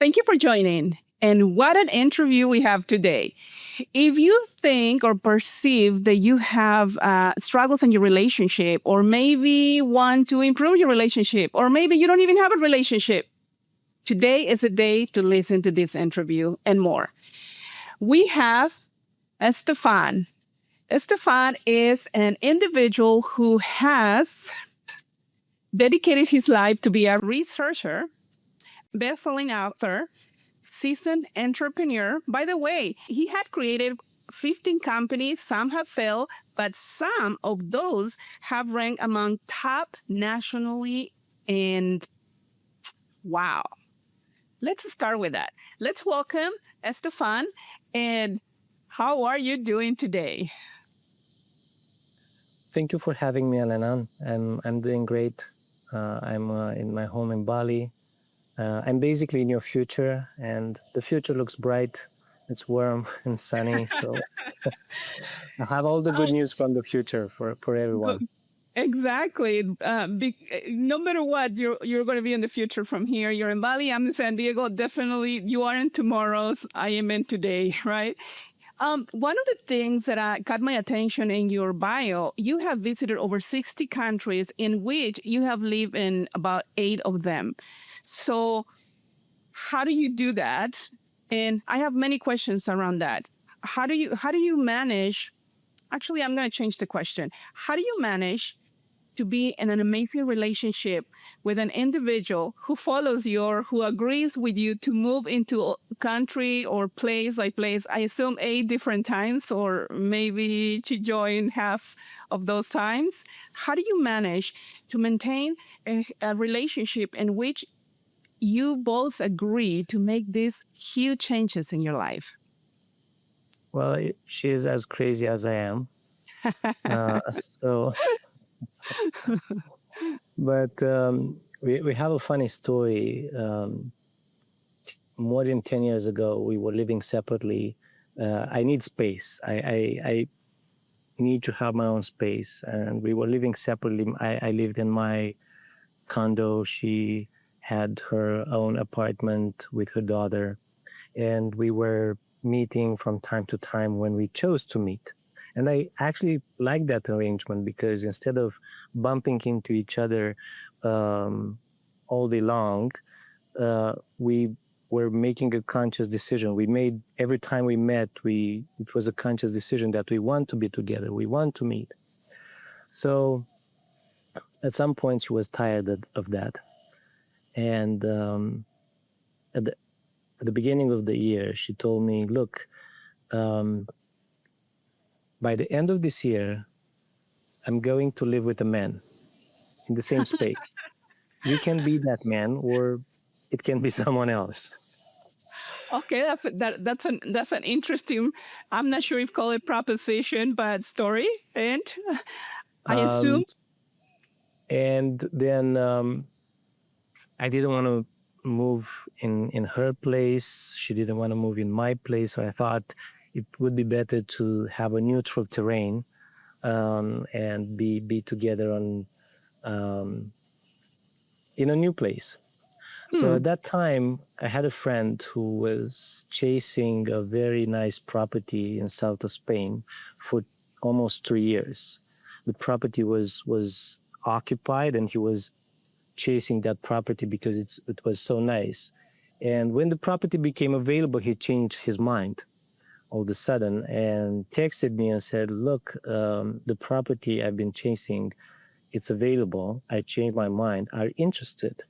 Thank you for joining. And what an interview we have today. If you think or perceive that you have struggles in your relationship, or maybe want to improve your relationship, or maybe you don't even have a relationship, today is a day to listen to this interview and more. We have Stefan. Stefan is an individual who has dedicated his life to be a researcher, best-selling author, seasoned entrepreneur. By the way, he had created 15 companies. Some have failed, but some of those have ranked among top nationally. And wow, let's start with that. Let's welcome Estefan. And how are you doing today? Thank you for having me, Elena. I'm doing great. I'm in my home in Bali. I'm basically in your future, and the future looks bright. It's warm and sunny, so I have all the good Oh, news from the future for everyone. good. Exactly. No matter what, you're going to be in the future from here. You're in Bali. I'm in San Diego. Definitely, you are in tomorrow's. I am in today, right? One of the things that caught my attention in your bio, you have visited over 60 countries, in which you have lived in about 8 of them. So, how do you do that? And I have many questions around that. How do you manage? Actually, I'm going to change the question. How do you manage to be in an amazing relationship with an individual who follows you or who agrees with you to move into a country or place like place? I assume 8 different times, or maybe to join half of those times. How do you manage to maintain a relationship in which you both agree to make these huge changes in your life? Well, she is as crazy as I am. So, but we have a funny story. More than 10 years ago, we were living separately. I need space. I need to have my own space. And we were living separately. I lived in my condo. She had her own apartment with her daughter. And we were meeting from time to time when we chose to meet. And I actually like that arrangement because instead of bumping into each other all day long, we were making a conscious decision. We made every time we met, it was a conscious decision that we want to be together. We want to meet. So at some point, she was tired of that, and at the beginning of the year, she told me, "Look, by the end of this year, I'm going to live with a man in the same space. You can be that man, or it can be someone else." Okay, that's an interesting. I'm not sure if call it proposition, but story. And I assume. Um, and then I didn't want to move in her place. She didn't want to move in my place. So I thought it would be better to have a neutral terrain and be together on in a new place. So Hmm. at that time, I had a friend who was chasing a very nice property in south of Spain for almost 3 years. The property was occupied, and he was chasing that property because it was so nice. And when the property became available, he changed his mind all of a sudden and texted me and said, "Look, the property I've been chasing, it's available. I changed my mind. Are you interested?"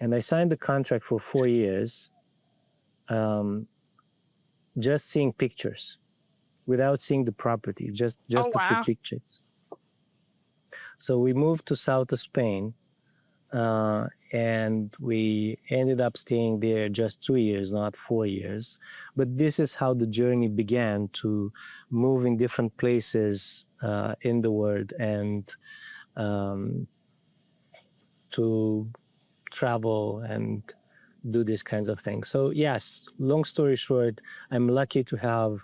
And I signed the contract for 4 years, um, just seeing pictures without seeing the property, Oh just a few wow. pictures. So we moved to south of Spain, and we ended up staying there just 2 years, not 4 years. But this is how the journey began, to move in different places in the world, and um, to travel and do these kinds of things. So yes, long story short, I'm lucky to have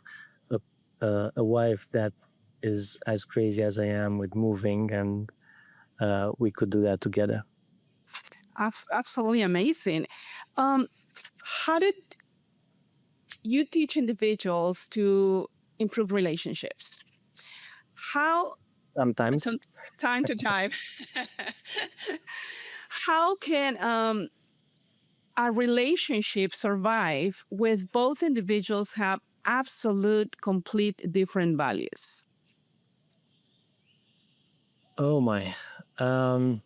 a wife that is as crazy as I am with moving, and we could do that together. Absolutely amazing. Um, how did you teach individuals to improve relationships? How, Sometimes. from time to time, how can a relationship survive with both individuals have absolute, complete different values? Oh my. Um,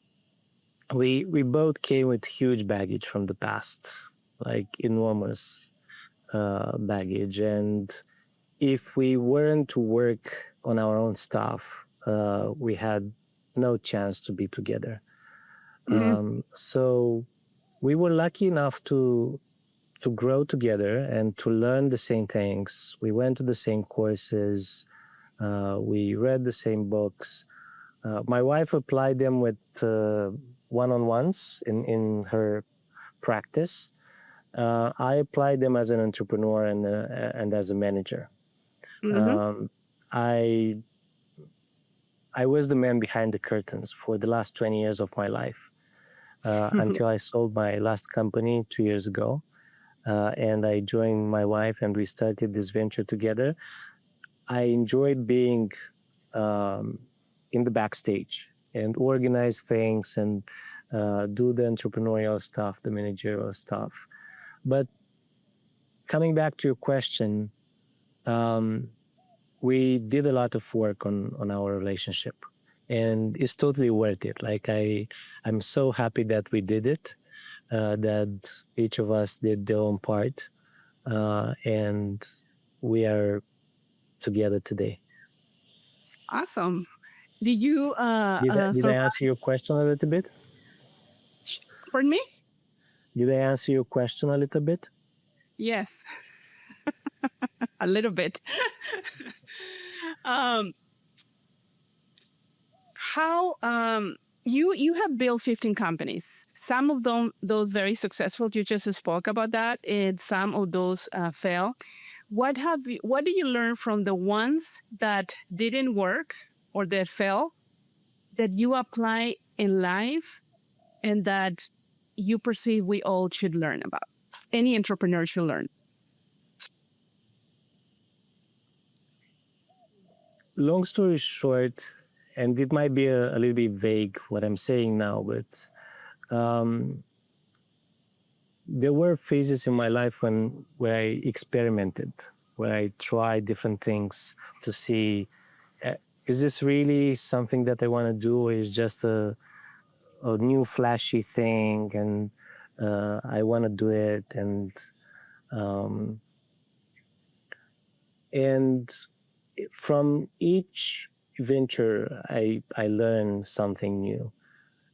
we both came with huge baggage from the past, like enormous baggage. And if we weren't to work on our own stuff, we had no chance to be together. Mhm. So we were lucky enough to grow together and to learn the same things. We went to the same courses. We read the same books. My wife applied them with one-on-ones in her practice. I applied them as an entrepreneur and as a manager. Mhm. Um, I I was the man behind the curtains for the last 20 years of my life until I sold my last company 2 years ago. And I joined my wife and we started this venture together. I enjoyed being in the backstage and organize things and do the entrepreneurial stuff, the managerial stuff. But coming back to your question, um, we did a lot of work on our relationship, and it's totally worth it. Like I'm so happy that we did it, that each of us did their own part, and we are together today. Awesome. Did you Did I survive? answer your question a little bit? Pardon me? Did I answer your question a little bit? Yes, a little bit. um, how you have built 15 companies. Some of them those very successful. You just spoke about that, and some of those fail. What do you learn from the ones that didn't work or that fell that you apply in life and that you perceive we all should learn about? Any entrepreneur should learn. Long story short, and it might be a little bit vague what I'm saying now, but um, there were phases in my life where I experimented, where I tried different things to see, is this really something that I want to do, or is just a new flashy thing, and I want to do it, um, and from each venture, I learned something new.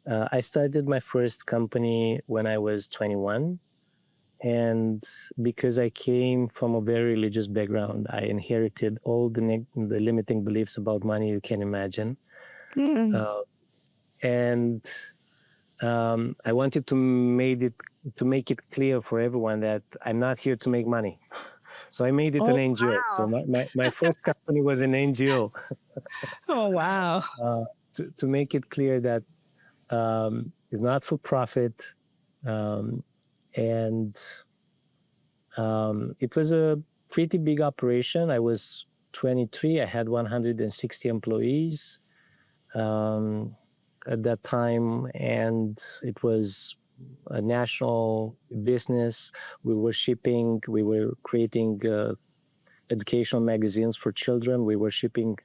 I started my first company when I was 21. And because I came from a very religious background, I inherited all the limiting beliefs about money you can imagine. Mm. Uh, and I wanted to make it clear for everyone that I'm not here to make money. So I made it an Oh NGO. So wow! my first company was an NGO, Oh wow! to make it clear that it's not for profit. Um, and it was a pretty big operation. I was 23. I had 160 employees at that time, and it was a national business. We were shipping, we were creating educational magazines for children. We were shipping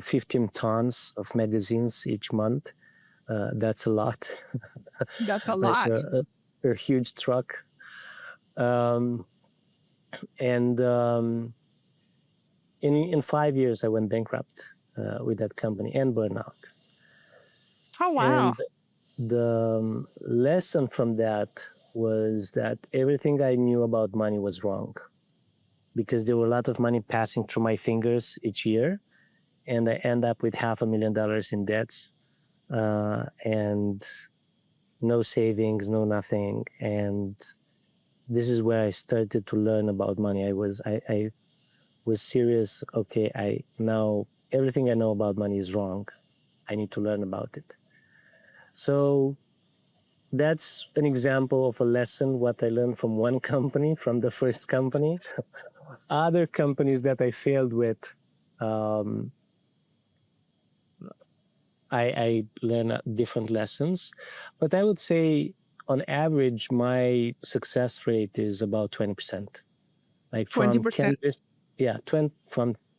15 tons of magazines each month. That's a lot, That's a like lot. a huge truck. Um, and in 5 years, I went bankrupt with that company and burnout. Oh wow! And the lesson from that was that everything I knew about money was wrong, because there were a lot of money passing through my fingers each year, and I end up with $500,000 in debts, and no savings, no nothing. And this is where I started to learn about money. I was serious. Okay, I now everything I know about money is wrong. I need to learn about it. So that's an example of a lesson what I learned from one company, from the first company. Other companies that I failed with, um, I learned different lessons. But I would say, on average, my success rate is about 20%. Like from 20%.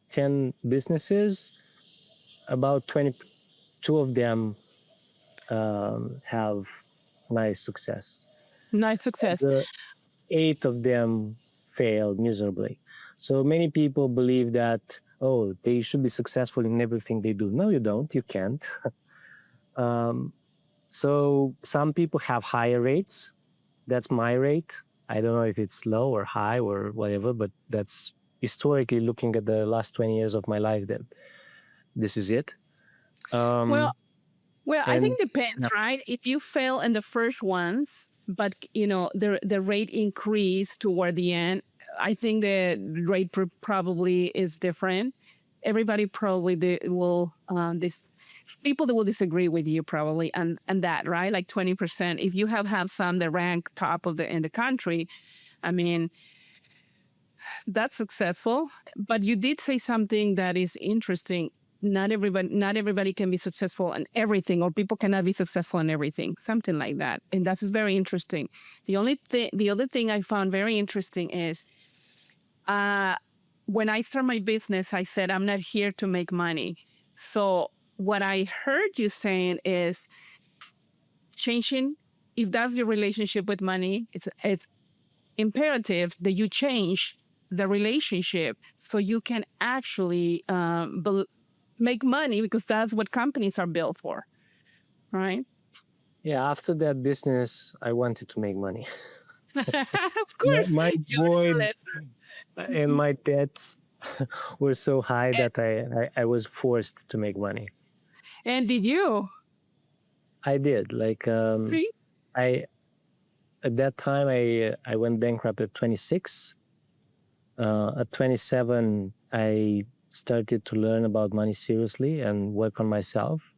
10 businesses, about 22 of them have nice success. Nice success. The 8 of them failed miserably. So many people believe that, oh, they should be successful in everything they do. No, you don't. You can't. So some people have higher rates. That's my rate. I don't know if it's low or high or whatever, but that's historically looking at the last 20 years of my life, that this is it. Well, I think And depends, right? If you fail in the first ones, but the rate increase toward the end, I think the rate probably is different. Everybody probably will this people that will disagree with you probably and that, right? Like 20%. If you have some that rank top of the in the country, I mean, that's successful. But you did say something that is interesting. Not everybody can be successful in everything, or people cannot be successful in everything, something like that. And that's very interesting. The other thing I found very interesting is when I start my business, I said I'm not here to make money. So what I heard you saying is changing. If that's your relationship with money, it's imperative that you change the relationship so you can actually make money, because that's what companies are built for, right? yeah, after that business, I wanted to make money. Of My, course. my You void learn and lessons. my debts were so high And, that I was forced to make money. and did you I did. Like, see? I at that time I went bankrupt at 26. At 27, I started to learn about money seriously and work on myself.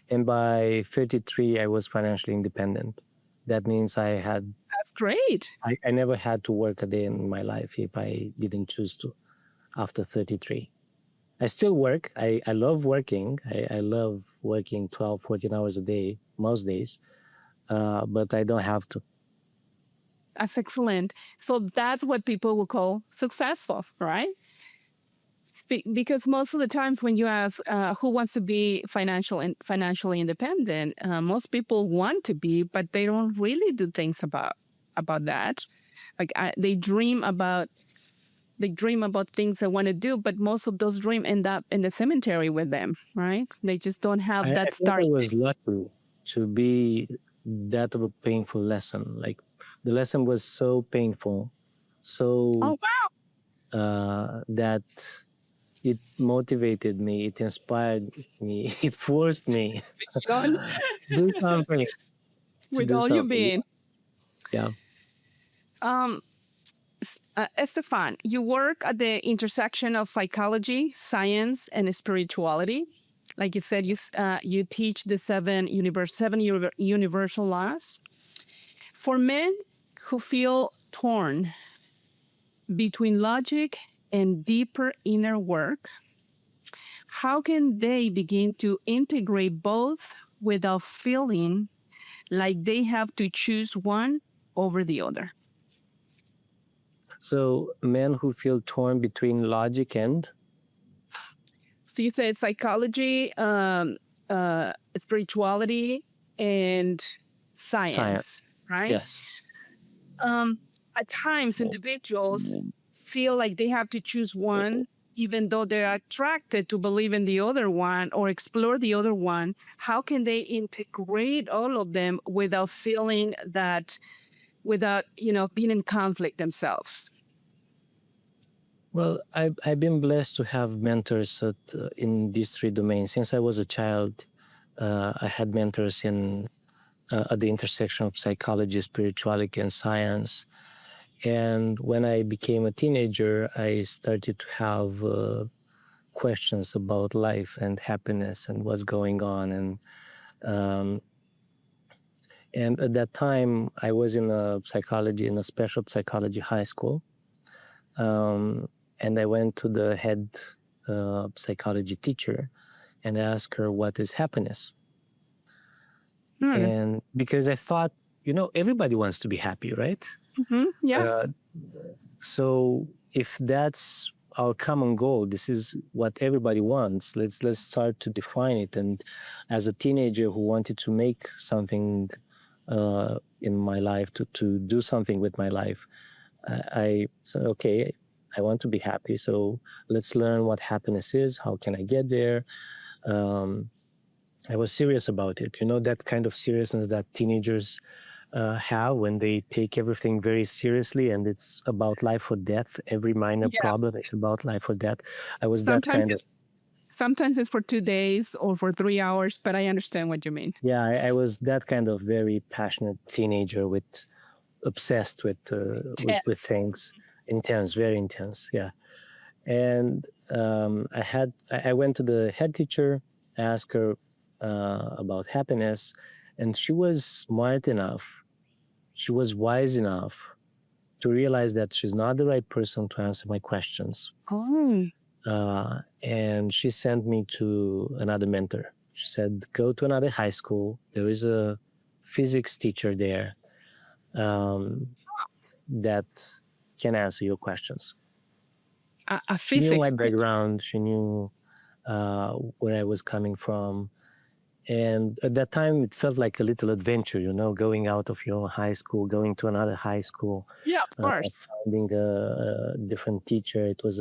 And by 33, I was financially independent. That means That's great. I never had to work a day in my life if I didn't choose to after 33. I still work. I love working. I love working 12, 14 hours a day, most days, but I don't have to. That's excellent. So that's what people will call successful, right? Because most of the times when you ask who wants to be financially independent, most people want to be, but they don't really do things about that. Like they dream about things they want to do, but most of those dreams end up in the cemetery with them, right? They just don't have I that think I start. was lucky to be that of a painful lesson. Like, the lesson was so painful, so Oh wow! that it motivated me, it inspired me, it forced me Gone do something to with do all you something. being. Yeah. Um, Estefan, you work at the intersection of psychology, science, and spirituality. Like you said, you teach the seven universal laws. For men who feel torn between logic and deeper inner work, how can they begin to integrate both without feeling like they have to choose one over the other? So men who feel torn between logic and So you said psychology, spirituality, and science. science, right? Yes. At times, individuals feel like they have to choose one, even though they're attracted to believe in the other one or explore the other one. How can they integrate all of them without feeling that, without being in conflict themselves? Well, I've been blessed to have mentors in these 3 domains. Since I was a child, I had mentors at the intersection of psychology, spirituality, and science. And when I became a teenager, I started to have questions about life and happiness and what's going on. And And at that time, I was in a special psychology high school. And I went to the head psychology teacher and asked her, what is happiness? And because I thought, everybody wants to be happy, right? Yeah. So if that's our common goal, this is what everybody wants. Let's start to define it. And as a teenager who wanted to make something in my life, to do something with my life, I said, okay, I want to be happy. So let's learn what happiness is. How can I get there? I was serious about it. That kind of seriousness that teenagers have when they take everything very seriously, and it's about life or death. Every minor Yeah. problem is about life or death. I was that kind of. Sometimes it's for 2 days or for 3 hours, but I understand what you mean. Yeah, I was that kind of very passionate teenager obsessed with things, intense, very intense. Yeah, and I went to the head teacher, asked her about happiness, and she was smart enough, she was wise enough to realize that she's not the right person to answer my questions. And she sent me to another mentor. She said, go to another high school. There is a physics teacher there that can answer your questions. She knew my background. She knew where I was coming from. And at that time, it felt like a little adventure, going out of your high school, going to another high school. Yeah, of course. Finding a different teacher. It was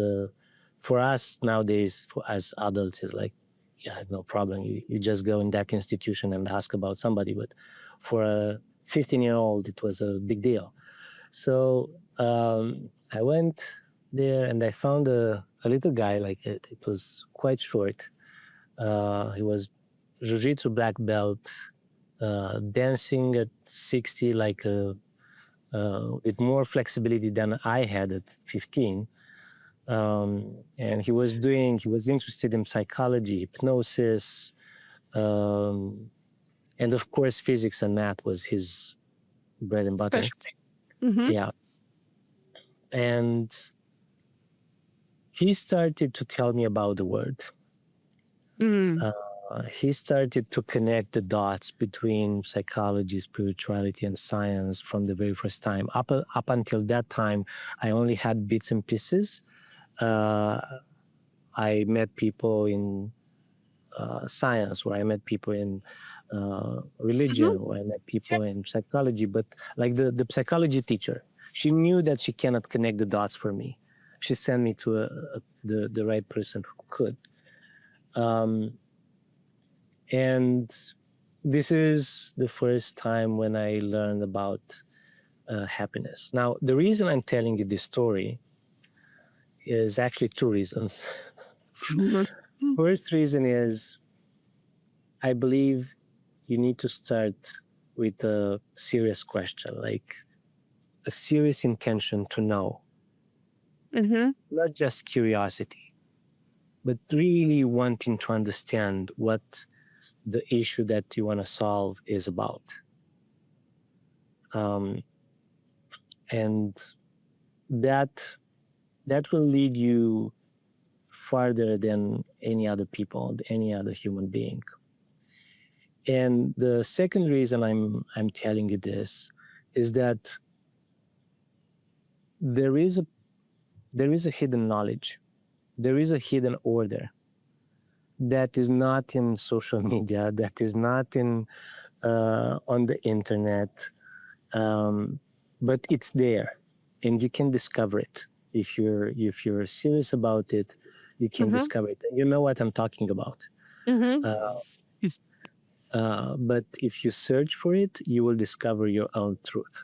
for us nowadays, as adults, is like, yeah, no problem. You just go in that institution and ask about somebody. But for a 15-year-old, it was a big deal. So I went there and I found a little guy like it. It was quite short. He was jiu-jitsu black belt, dancing at 60 like with more flexibility than I had at 15. And he was interested in psychology, hypnosis, and of course physics and math was his bread and butter. Specialty. Mm-hmm. Yeah. And he started to tell me about the word. He started to connect the dots between psychology, spirituality, and science from the very first time. Up until that time, I only had bits and pieces. I met people in science, where I met people in religion, where I met people in psychology. But like the psychology teacher, she knew that she cannot connect the dots for me. She sent me to the right person who could. And this is the first time when I learned about happiness. Now, the reason I'm telling you this story is actually two reasons. First reason is I believe you need to start with a serious question, like a serious intention to know. Not just curiosity, but really wanting to understand what the issue that you want to solve is about. And that will lead you farther than any other people, any other human being. And the second reason I'm telling you this is that there is a hidden knowledge, there is a hidden order that is not in social media, that is not in on the internet, but it's there, and you can discover it if you're serious about it. You can discover it. You know what I'm talking about. But if you search for it, you will discover your own truth.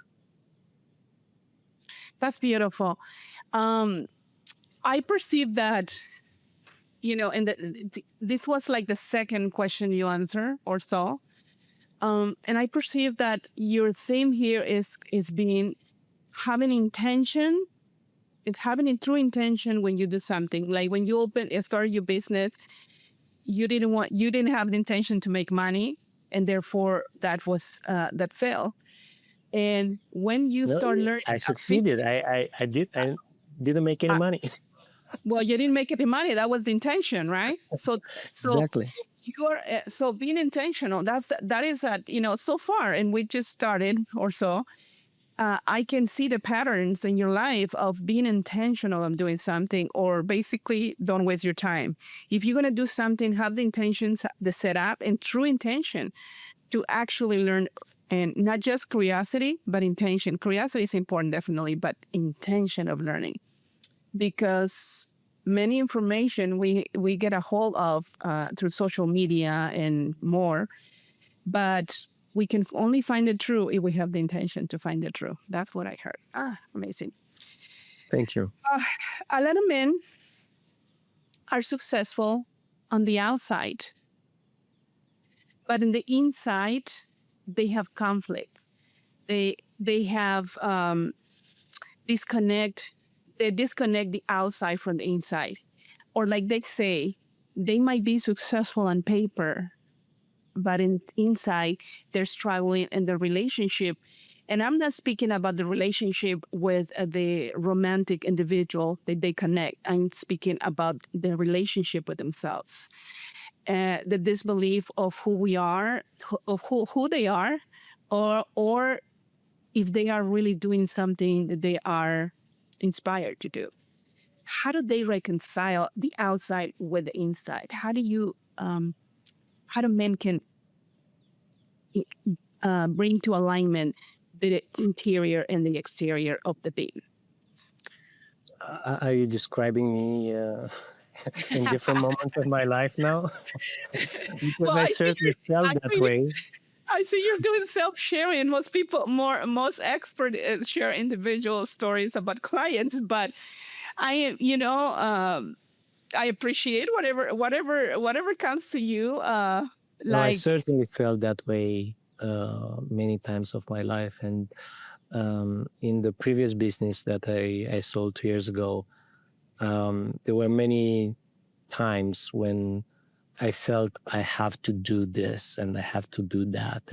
That's beautiful. I perceive that, and this was like the second question you answer or so. And I perceive that your theme here is being having intention, having a true intention when you do something. Like when you start your business, you didn't have the intention to make money. and therefore that failed. And when you No, start learning, I succeeded. I didn't make any uh, money. well, you didn't make any money. That was the intention, right? So Exactly. you're so being intentional. That is that so far, and we just started or so. I can see the patterns in your life of being intentional of doing something, or basically don't waste your time. If you're gonna do something, have the intentions, the setup, and true intention to actually learn, and not just curiosity, but intention. Curiosity is important, definitely, but intention of learning, because many information we get a hold of through social media and more, but we can only find it true if we have the intention to find it true. That's what I heard. Amazing. Thank you. Uh, a lot of men are successful on the outside, but in the inside, they have conflicts. They have disconnect. They disconnect the outside from the inside, or like they say, they might be successful on paper, but inside they're struggling in the relationship. And I'm not speaking about the relationship with the romantic individual that they connect. I'm speaking about the relationship with themselves, the disbelief of who we are, of who they are, or if they are really doing something that they are inspired to do. How do they reconcile the outside with the inside? How do men can bring to alignment the interior and the exterior of the being? Are you describing me in different moments of my life now? Because Well, I I see certainly felt I that see way. I see you're doing self-sharing. Most expert share individual stories about clients, but I appreciate whatever comes to you. No, I Like, certainly felt that way many times of my life. And in the previous business that I sold 2 years ago, there were many times when I felt I have to do this and I have to do that,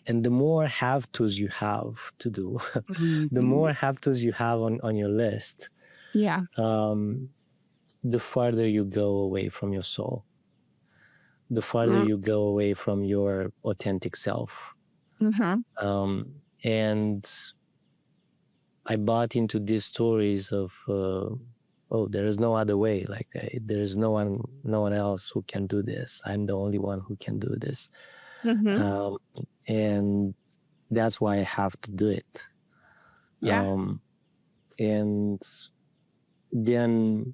and the more have tos you have to do, the more have tos you have on your list, yeah, the farther you go away from your soul, the farther you go away from your authentic self. And I bought into these stories of there is no other way. Like there is no one else who can do this. I'm the only one who can do this, and that's why I have to do it. yeah, And then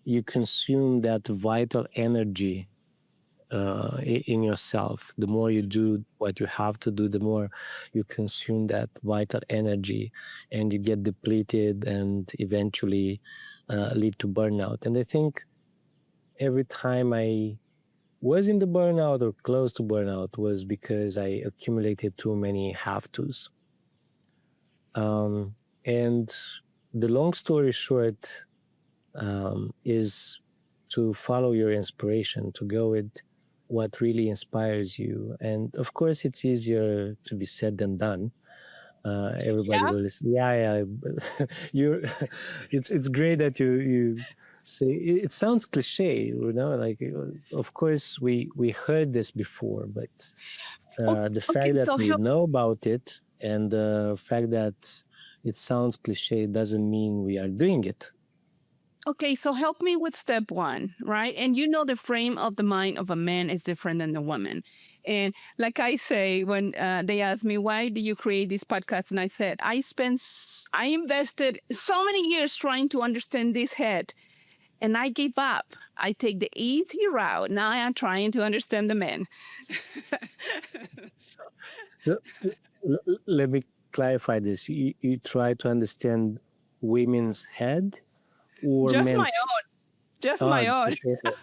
you consume that vital energy in yourself. The more you do what you have to do, the more you consume that vital energy, and you get depleted and eventually lead to burnout. And I think every time I was in the burnout or close to burnout was because I accumulated too many have tos. And the long story short is to follow your inspiration, to go with what really inspires you. And of course, it's easier to be said than done. Everybody yeah. will listen. Yeah. you. It's great that you say it sounds cliche, like of course we heard this before, but the Okay, fact that so we help. know about it and the fact that it sounds cliche doesn't mean we are doing it. Okay, so help me with step one, right? And the frame of the mind of a man is different than the woman. And like I say, when they ask me, why do you create this podcast? And I said, I invested so many years trying to understand this head, and I gave up. I take the easy route. Now I am trying to understand the men. So let me clarify this. You try to understand women's head or Just my men's? own. Just Oh, my own. okay.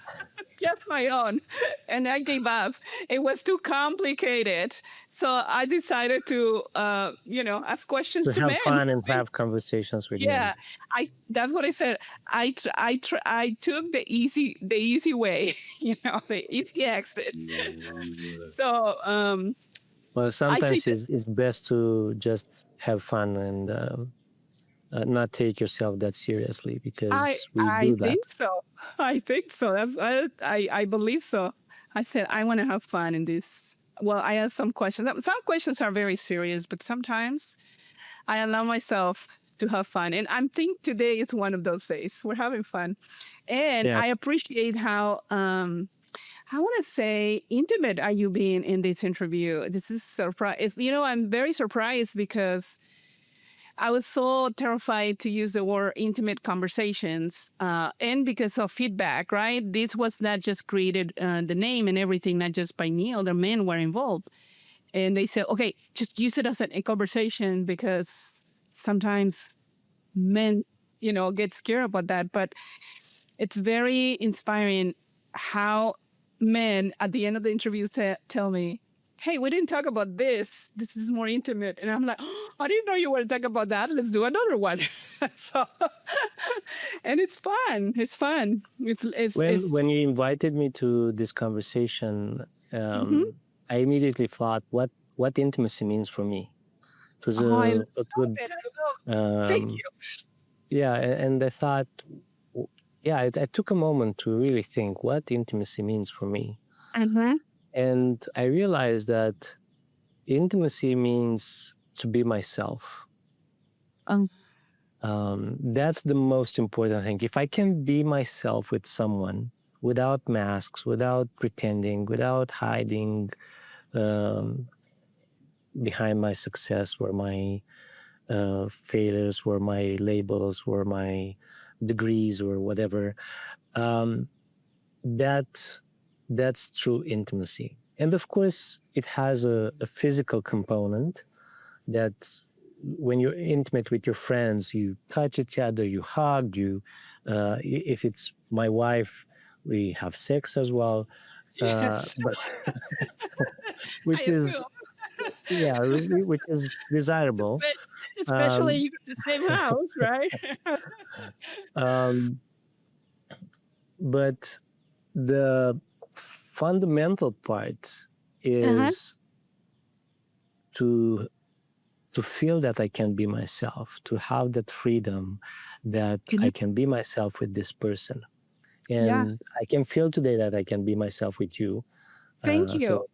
just my own. And I gave up. It was too complicated. So I decided to, ask questions To to have men. fun and have conversations with men. Yeah, that's what I said. I took the easy way, the easy exit. So Well, I say sometimes it's best to just have fun and not take yourself that seriously, I because we I do that. think so. I think so. I believe so. I said I want to have fun in this. Well, I asked some questions. Some questions are very serious, but sometimes I allow myself to have fun. And I think today is one of those days. We're having fun. And Yeah. I appreciate how I want to say intimate are you being in this interview. This is surprise. I'm very surprised because I was so terrified to use the word intimate conversations, and because of feedback, right? This was not just created, the name and everything, not just by me, other men were involved. And they said, okay, just use it as a conversation because sometimes men, get scared about that. But it's very inspiring how men at the end of the interviews tell me, hey, we didn't talk about this. This is more intimate. And I'm like, oh, I didn't know you want to talk about that. Let's do another one. So, and it's fun. It's fun. When you invited me to this conversation, Mhm. I immediately thought what intimacy means for me. It was Oh, I love a good, it. I love. Thank um, you. yeah, and I thought, yeah, I took a moment to really think what intimacy means for me. Mm-hmm. And I realized that intimacy means to be myself. Um, That's the most important thing. If I can be myself with someone without masks, without pretending, without hiding um, behind my success or my failures or my labels or my degrees or whatever, um, that that's true intimacy. And of course, it has a physical component that when you're intimate with your friends, you touch each other, you hug, if it's my wife, we have sex as well, yes, but I which approve. is, yeah, which is desirable. Especially Um, you got the same house, right? um, but the fundamental part Uh-huh. is to to feel that I can be myself, to have that freedom that Can I you? can be myself with this person. Yeah. And I can feel today that I can be myself with you. Thank you. So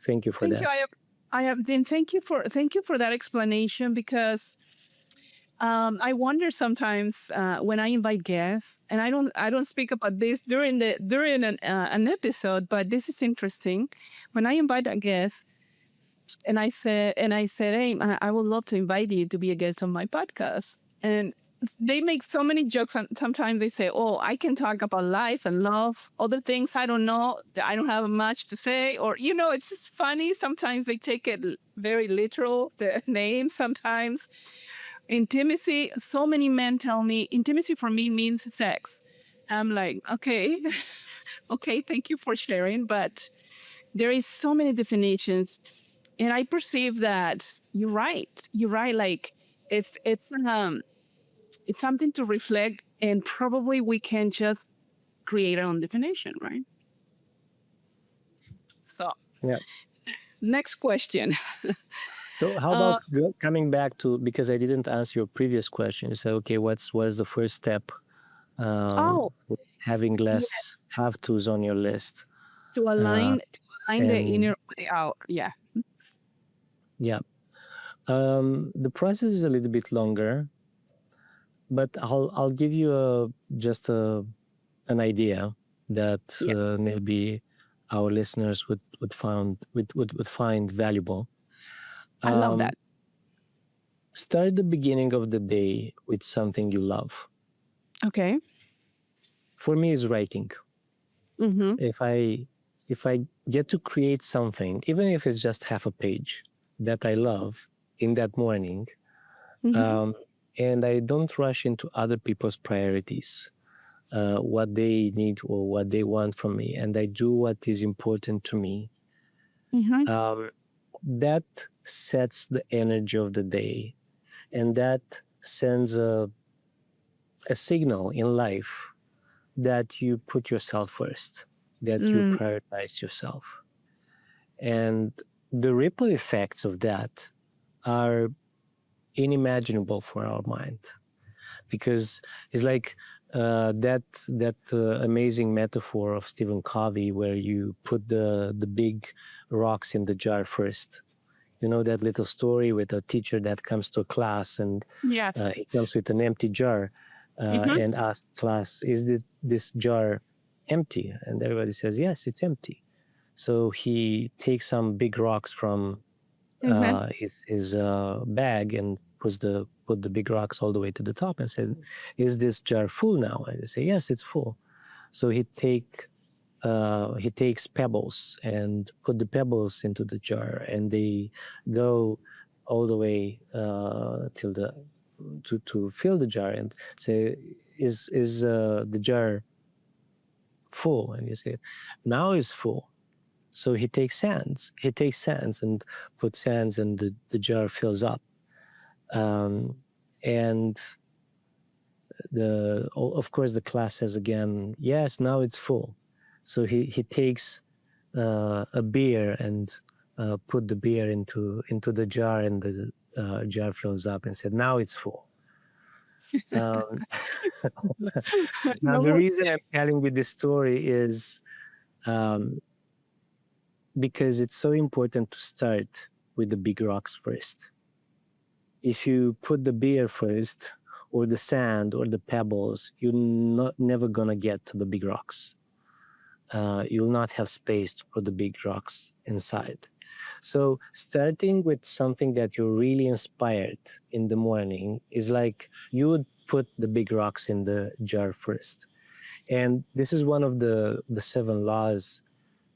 thank you for Thank you. that. I have then thank you for that explanation because I wonder sometimes when I invite guests, and I don't speak about this during an episode, but this is interesting. When I invite a guest, and I said, hey, I would love to invite you to be a guest on my podcast, and they make so many jokes. And sometimes they say, oh, I can talk about life and love, other things I don't know, that I don't have much to say, or it's just funny. Sometimes they take it very literal, the name sometimes. Intimacy, so many men tell me intimacy for me means sex. I'm like, okay, okay, thank you for sharing, but there is so many definitions, and I perceive that you're right. You're right. Like it's something to reflect, and probably we can just create our own definition, right? So Yeah. next question. So how Uh, about coming back to, because I didn't answer your previous question. You said, okay, what is the first step oh, with having less yes, have tos on your list? to Uh, align the and inner with the out. Yeah. yeah, the process is a little bit longer, but I'll give you just an idea that Yeah. maybe our listeners would find valuable. I love that. Start the beginning of the day with something you love. Okay. For me, is writing. Mm-hmm. If I get to create something, even if it's just half a page that I love in that morning, Mm-hmm. um, and I don't rush into other people's priorities, what they need or what they want from me, and I do what is important to me, that sets the energy of the day, and that sends a signal in life that you put yourself first, that you prioritize yourself. And the ripple effects of that are unimaginable for our mind, because it's like that amazing metaphor of Stephen Covey, where you put the big rocks in the jar first. You know that little story with a teacher that comes to a class, and Yes. he comes with an empty jar and asks class, "Is this jar empty?" And everybody says, "Yes, it's empty." So he takes some big rocks from his bag and put the big rocks all the way to the top and said, "Is this jar full now?" And they say, "Yes, it's full." So he takes pebbles and put the pebbles into the jar, and they go all the way till to fill the jar and say, "Is the jar full?" And you say, "Now it's full." So he takes sands and puts sands, and the jar fills up. And of course the class says again, "Yes, now it's full." So he takes a beer and put the beer into the jar, and the jar fills up, and said, "Now it's full." Now the reason I'm telling you this story is because it's so important to start with the big rocks first. If you put the beer first, or the sand, or the pebbles, you're never gonna get to the big rocks. You'll not have space to put the big rocks inside. So starting with something that you're really inspired in the morning is like you would put the big rocks in the jar first. And this is one of the 7 laws,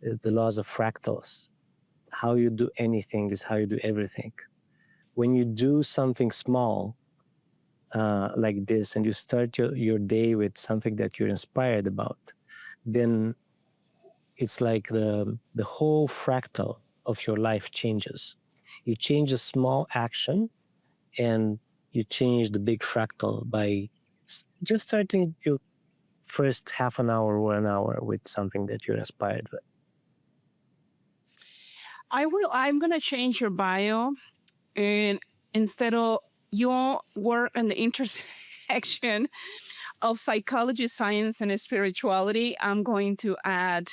the laws of fractals. How you do anything is how you do everything. When you do something small like this, and you start your day with something that you're inspired about, then it's like the whole fractal of your life changes. You change a small action, and you change the big fractal by just starting your first half an hour or an hour with something that you're inspired with. I'm gonna change your bio, and instead of your work in the intersection of psychology, science, and spirituality, I'm going to add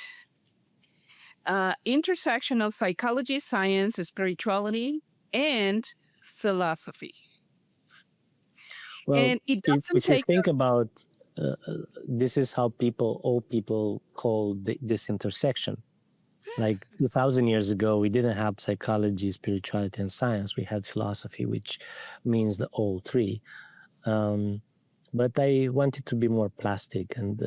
intersection of psychology, science, spirituality, and philosophy. Well, And it doesn't if you take think about this is how all people call this intersection. Like 2,000 years ago, we didn't have psychology, spirituality, and science. We had philosophy, which means the all three. But I wanted to be more plastic and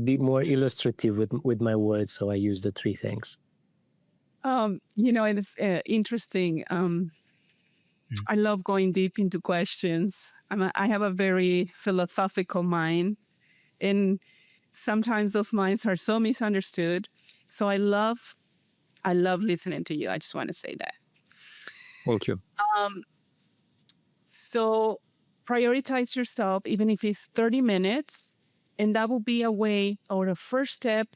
be more illustrative with my words, so I use the 3 things. it's interesting. I love going deep into questions. I have a very philosophical mind, and sometimes those minds are so misunderstood. So I love listening to you. I just want to say that. Thank you. So prioritize yourself, even if it's 30 minutes, and that will be a way or a first step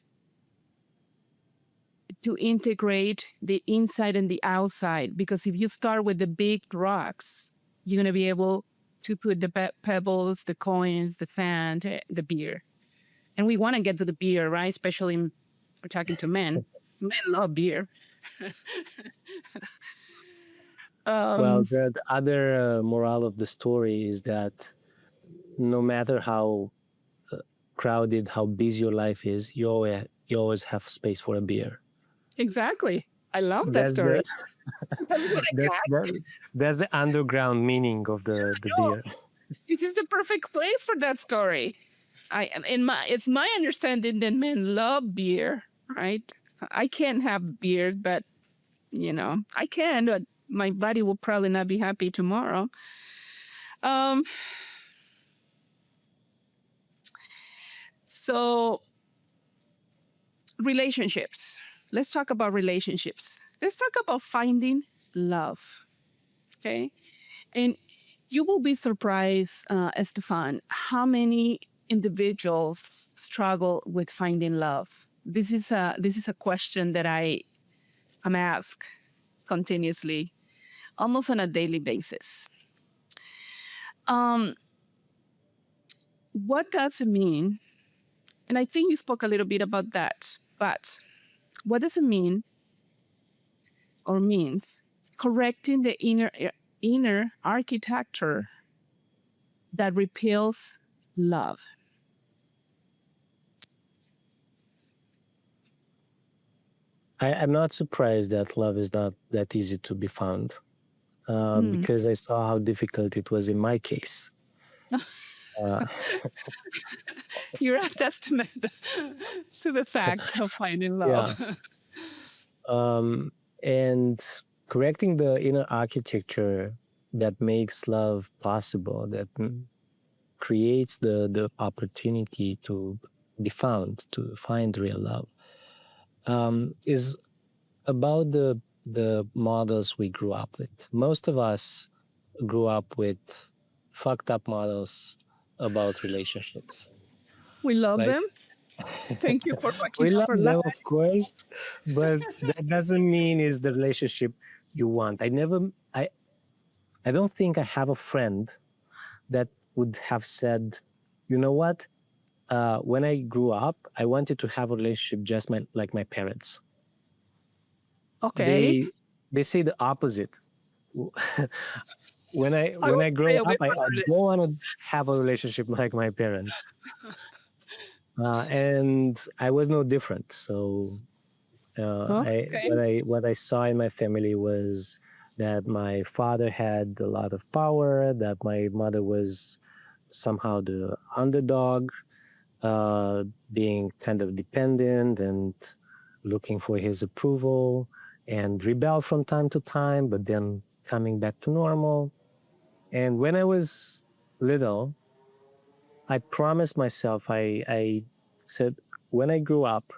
to integrate the inside and the outside. Because if you start with the big rocks, you're going to be able to put the pebbles, the coins, the sand, the beer. And we want to get to the beer, right? Especially we're talking to men. Men love beer. Well, the other moral of the story is that no matter how crowded, how busy your life is, you always have space for a beer. Exactly. I love that That's story. the that's the underground meaning of the beer. It is the perfect place for that story. It's my understanding that men love beer, right? I can't have beer, but I can, but my body will probably not be happy tomorrow. Um, So, relationships. Let's talk about relationships. Let's talk about finding love. Okay. And you will be surprised, Estefan, how many individuals struggle with finding love. This is a question that I am asked continuously, almost on a daily basis. Um, what does it mean? And I think you spoke a little bit about that, but what does it mean or means correcting the inner architecture that repels love? I'm not surprised that love is not that easy to be found, because I saw how difficult it was in my case. Uh, You're a testament to the fact of finding yeah. love. And correcting the inner architecture that makes love possible, that creates the opportunity to be found, to find real love, is about the models we grew up with. Most of us grew up with fucked up models about relationships. We love Like, them. Thank you for we backing up love our them, of lives. course, but that doesn't mean it's the relationship you want. I don't think I have a friend that would have said, you know what? When I grew up, I wanted to have a relationship just like my parents. Okay. They say the opposite. when I I when will I stay grow away up, I from our don't want to have a relationship like my parents, and I was no different. So Okay. what I saw in my family was that my father had a lot of power, that my mother was somehow the underdog, being kind of dependent and looking for his approval, and rebel from time to time, but then coming back to normal. And when I was little, I promised myself, I said, when I grow up,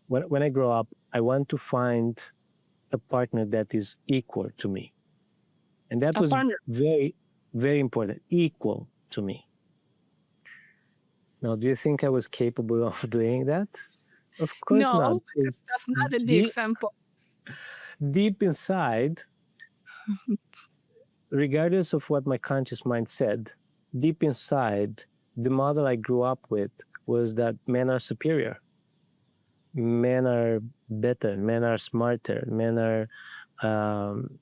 when I grow up, I want to find a partner that is equal to me. And that A was partner. very, very important, equal to me. Now, do you think I was capable of doing that? Of course not. No, because Because that's not in the deep, example. deep inside, regardless of what my conscious mind said, deep inside, the model I grew up with was that men are superior. Men are better. Men are smarter. Men are,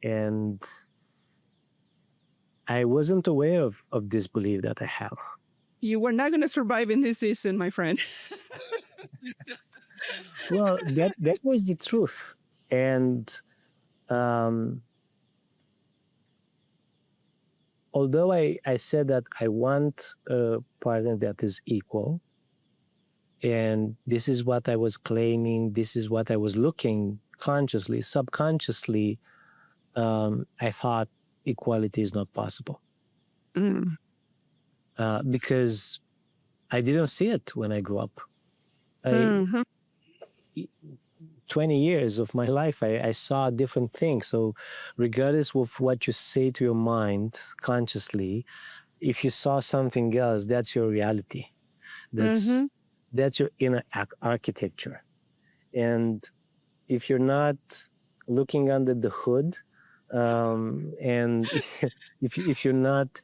and I wasn't aware of this belief that I have. You were not going to survive in this season, my friend. Well, that was the truth, and um, although I said that I want a partner that is equal, and this is what I was claiming, this is what I was looking consciously, subconsciously, I thought equality is not possible, Mm. because I didn't see it when I grew up. Mhm. 20 years of my life, I saw different things. So regardless of what you say to your mind consciously, if you saw something else, that's your reality. That's Mhm. that's your inner architecture. And if you're not looking under the hood, and if you're not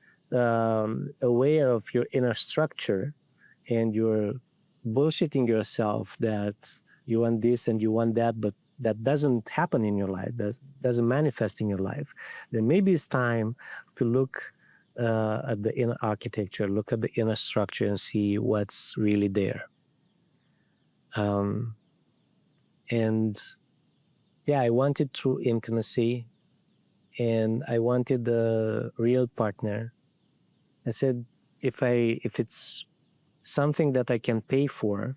aware of your inner structure, and you're bullshitting yourself that you want this and you want that, but that doesn't happen in your life, doesn't manifest in your life, then maybe it's time to look at the inner architecture, look at the inner structure, and see what's really there. And yeah, I wanted true intimacy, and I wanted the real partner. I said, if it's something that I can pay for,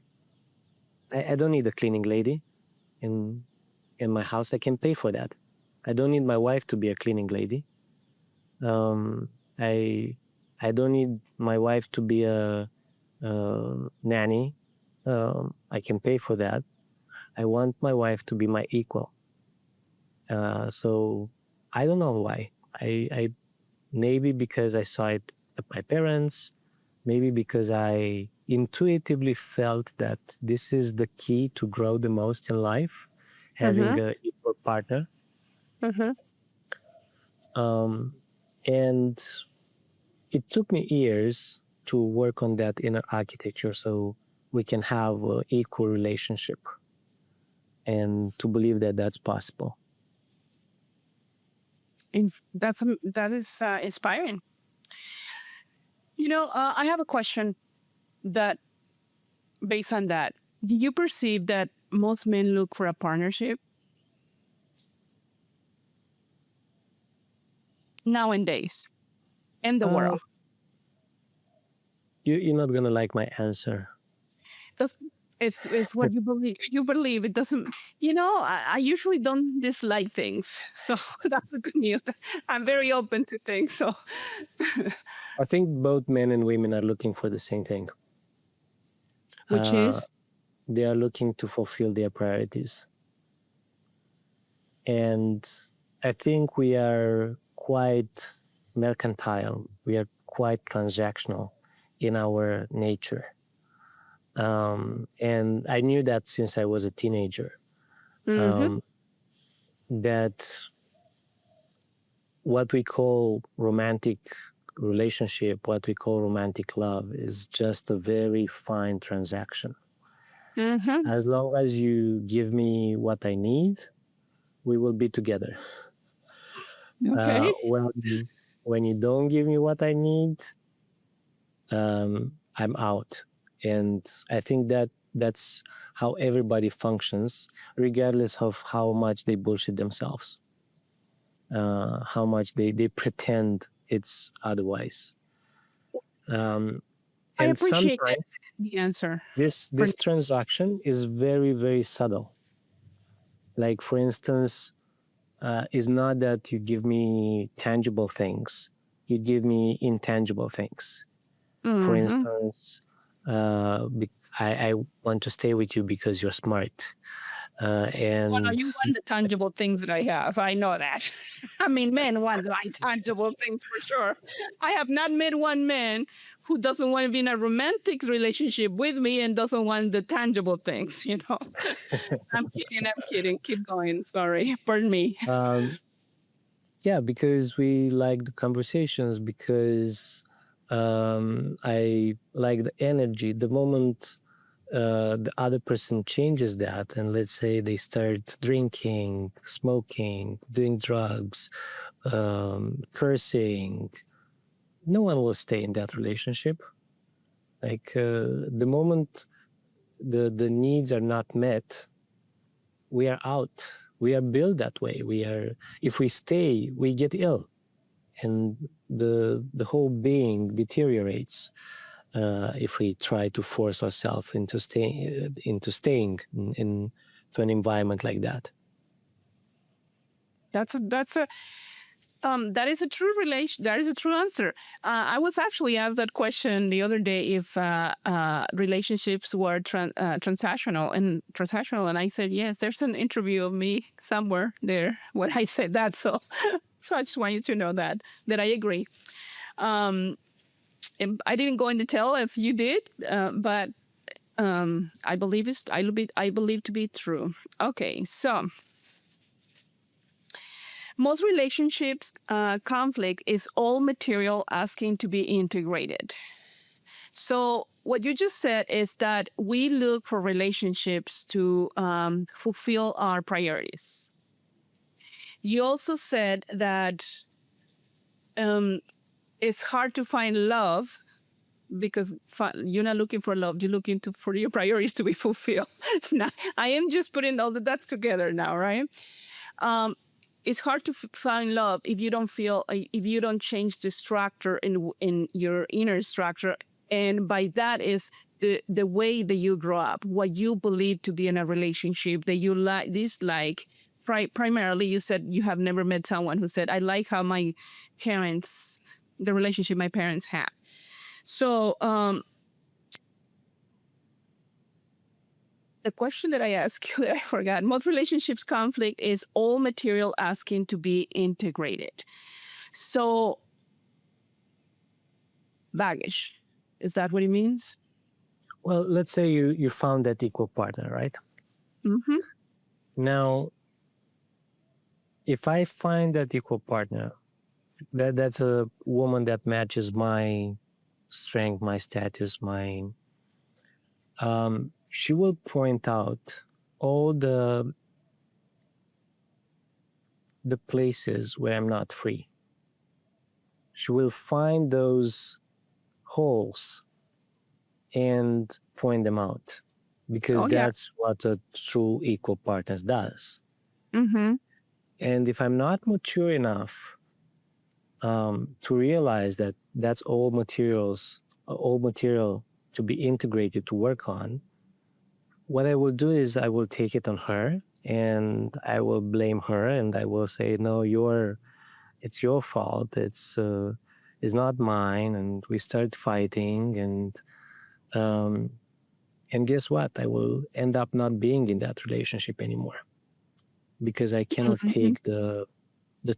I don't need a cleaning lady in my house. I can pay for that. I don't need my wife to be a cleaning lady. Um, I don't need my wife to be a nanny. I can pay for that. I want my wife to be my equal. So I don't know why. I maybe because I saw it at my parents, maybe because I intuitively felt that this is the key to grow the most in life, having Mm-hmm. an equal partner. Mm-hmm. Um, and it took me years to work on that inner architecture so we can have an equal relationship and to believe that that's possible. That is inspiring. I have a question that based on that. Do you perceive that most men look for a partnership nowadays in the Uh, world? you're not going to like my answer. Does it's what you believe. You believe it doesn't. I usually don't dislike things, so that's the good news. I'm very open to things. So, I think both men and women are looking for the same thing. which Uh, is they are looking to fulfill their priorities. And I think we are quite mercantile, we are quite transactional in our nature. And I knew that since I was a teenager, hmm that what we call romantic relationship, what we call romantic love, is just a very fine transaction. hmm As long as you give me what I need, we will be together. okay. Well, when you don't give me what I need, I'm out. And I think that that's how everybody functions, regardless of how much they bullshit themselves, how much they pretend it's otherwise. Um, I and appreciate sometimes the answer. For this transaction is very, very subtle. Like, for instance, is not that you give me tangible things, you give me intangible things. For hmm instance, I want to stay with you because you're smart. Oh, no, And you want the tangible things that I have. I know that. I mean, men want my tangible things for sure. I have not met one man who doesn't want to be in a romantic relationship with me and doesn't want the tangible things. I'm kidding. I'm kidding. Keep going. Sorry. Pardon me. um, yeah, because we like the conversations, because I like the energy. The moment the other person changes that, and let's say they start drinking, smoking, doing drugs, cursing, no one will stay in that relationship. Like, the moment the needs are not met, we are out. We are built that way. We are, if we stay, we get ill, and the whole being deteriorates if we try to force ourselves into staying to an environment like that. That is a true relation. That is a true answer. I was actually asked that question the other day if relationships were transactional, and I said yes. There's an interview of me somewhere there when I said that. So I just want you to know that I agree. Um, and I didn't go into detail as you did, but I believe to be true. Okay, so most relationships conflict is all material asking to be integrated. So what you just said is that we look for relationships to fulfill our priorities. You also said that it's hard to find love because you're not looking for love, you're looking for your priorities to be fulfilled. Now, I am just putting all the dots together now, right? It's hard to find love if if you don't change the structure in your inner structure, and by that is the way that you grow up, what you believe to be in a relationship that you like, dislike. Primarily, you said you have never met someone who said, "I like how the relationship my parents have." So the question that I asked you that I forgot. Most relationships conflict is all material asking to be integrated. So baggage, is that what it means? Well, let's say you found that equal partner, right? Mm-hmm. Now, if I find that equal partner, that's a woman that matches my strength, my status, my she will point out all the places where I'm not free. She will find those holes and point them out, because Oh yeah. that's what a true equal partner does. Mm-hmm. And if I'm not mature enough to realize that that's all material to be integrated to work on, what I will do is I will take it on her and I will blame her and I will say, no, it's your fault. It's not mine. And we start fighting, and guess what? I will end up not being in that relationship anymore, because I cannot Mm-hmm. take the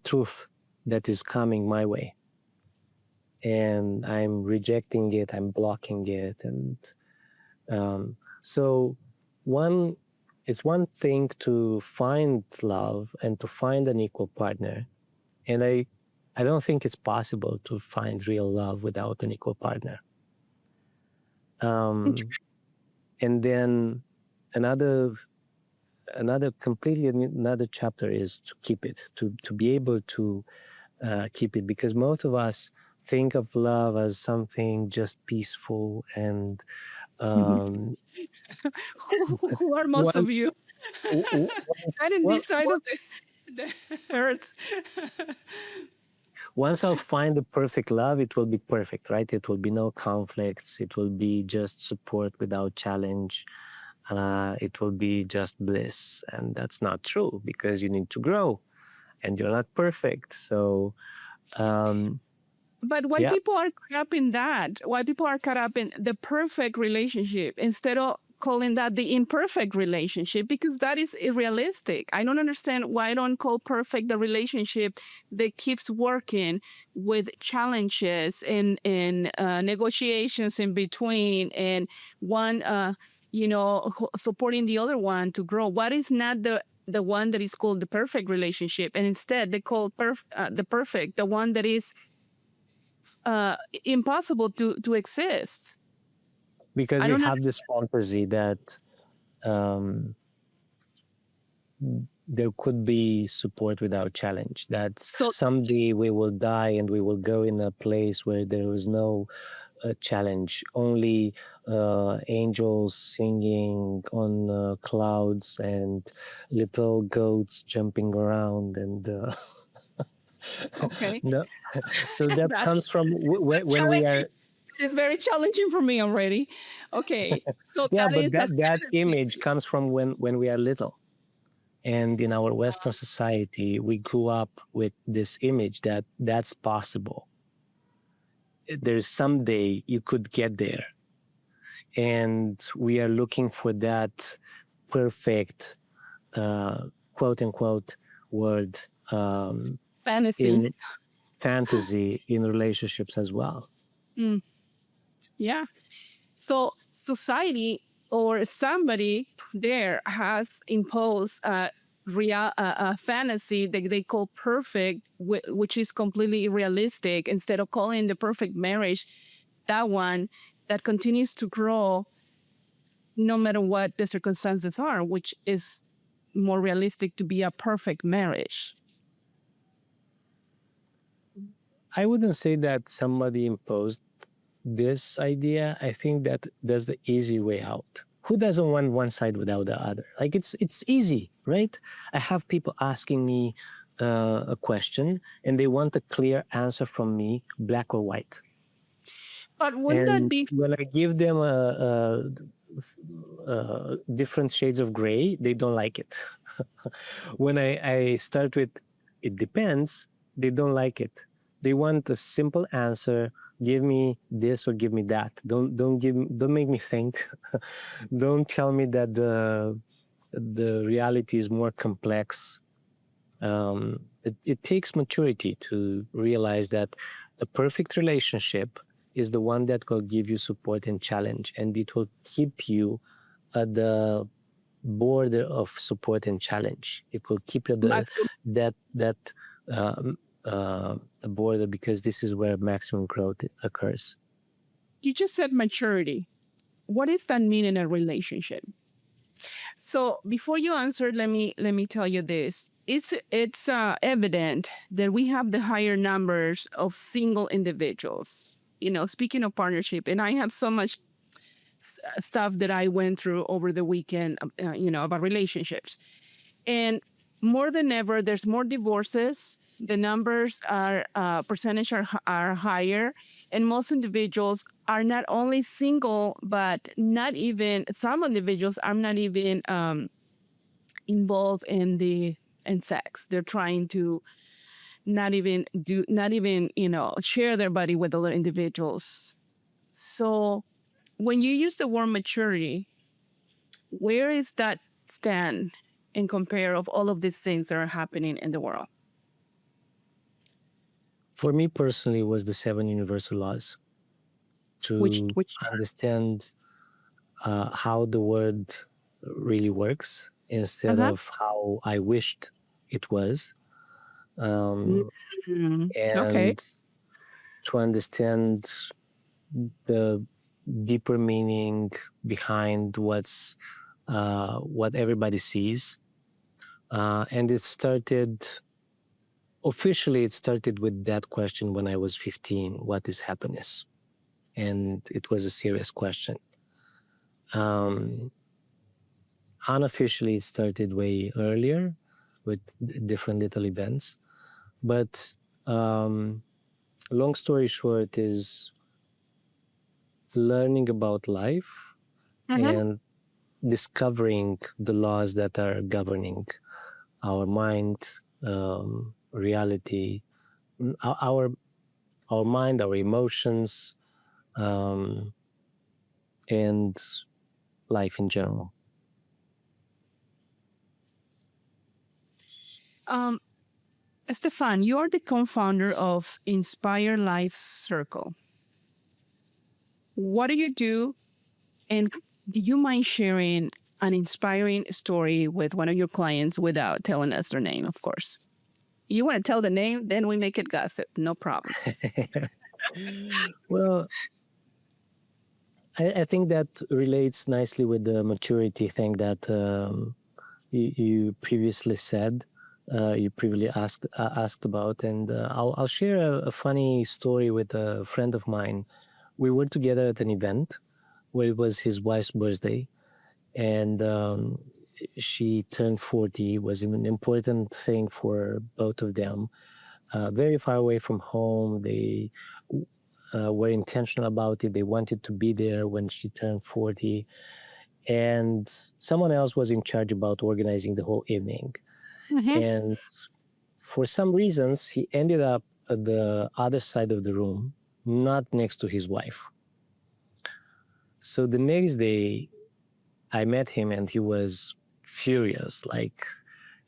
truth that is coming my way, and I'm rejecting it. I'm blocking it, and so it's one thing to find love and to find an equal partner, and I don't think it's possible to find real love without an equal partner. And then another completely another chapter is to keep it, to be able to keep it, because most of us think of love as something just peaceful and um, Who are most of once, you? once And in well this side of the earth. once I'll find the perfect love, it will be perfect, right? It will be no conflicts. It will be just support without challenge. It will be just bliss. And that's not true, because you need to grow and you're not perfect. So, But why yeah, people are caught up in that? Why people are caught up in the perfect relationship instead of calling that the imperfect relationship? Because that is unrealistic. I don't understand why I don't call perfect the relationship that keeps working with challenges and negotiations in between, and one supporting the other one to grow. What is not the one that is called the perfect relationship, and instead they call the perfect the one that is impossible to exist. because I we don't have understand. this fantasy that um, there could be support without challenge, that So someday we will die and we will go in a place where there is no challenge, only angels singing on clouds and little goats jumping around, and okay, no. So that that's comes from when we challenging. are, It's very challenging for me already. Okay, so yeah, that but is a that fantasy. image comes from when we are little. And in our Western society, we grew up with this image that that's possible. There's someday you could get there. And we are looking for that perfect, quote unquote, word Fantasy. in fantasy in relationships as well. Mm, yeah. So society or somebody there has imposed a fantasy that they call perfect, which is completely realistic. Instead of calling the perfect marriage that one that continues to grow no matter what the circumstances are, which is more realistic to be a perfect marriage. I wouldn't say that somebody imposed this idea. I think that that's the easy way out. Who doesn't want one side without the other? Like it's easy, right? I have people asking me a question and they want a clear answer from me, black or white. But wouldn't that And be when I give them different shades of gray, they don't like it. When I start with it depends, they don't like it, They want a simple answer. Give me this or give me that. Don't make me think. Don't tell me that the reality is more complex. It takes maturity to realize that a perfect relationship is the one that will give you support and challenge, and it will keep you at the border of support and challenge. It will keep you at that border, because this is where maximum growth occurs. You just said maturity. What does that mean in a relationship? So before you answer, let me tell you this. It's evident that we have the higher numbers of single individuals. Speaking of partnership, and I have so much stuff that I went through over the weekend, about relationships. And more than ever, there's more divorces. The numbers percentage are higher, and most individuals are not only single, but not even some individuals are not even involved in sex. They're trying to not even share their body with other individuals. So when you use the word maturity, where is that stand in compare of all of these things that are happening in the world? For me personally, it was the 7 universal laws, to Which understand how the world really works instead of how I wished it was, Okay. and to understand the deeper meaning behind what everybody sees. And it started with that question when I was 15: what is happiness? And it was a serious question. Unofficially, it started way earlier with different little events. But long story short is learning about life and discovering the laws that are governing our mind, reality, our mind, our emotions, and life in general. Stefan, you are the co-founder of Inspire Life Circle. What do you do? And do you mind sharing an inspiring story with one of your clients without telling us their name, of course? You want to tell the name, then we make it gossip. No problem. Well, I think that relates nicely with the maturity thing that you previously said. You previously asked about, and I'll share a funny story with a friend of mine. We were together at an event where it was his wife's birthday, and she turned 40. It was an important thing for both of them. Very far away from home. They were intentional about it. They wanted to be there when she turned 40. And someone else was in charge about organizing the whole evening. And for some reasons, he ended up at the other side of the room, not next to his wife. So the next day, I met him and he was furious. Like,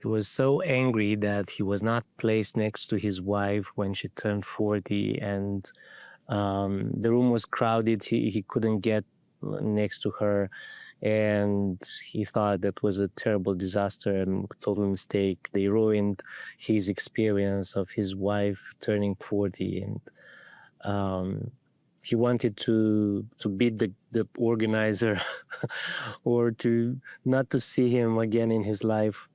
he was so angry that he was not placed next to his wife when she turned 40, and the room was crowded. He couldn't get next to her, and he thought that was a terrible disaster and total mistake. They ruined his experience of his wife turning 40, and he wanted to beat the organizer or to not to see him again in his life.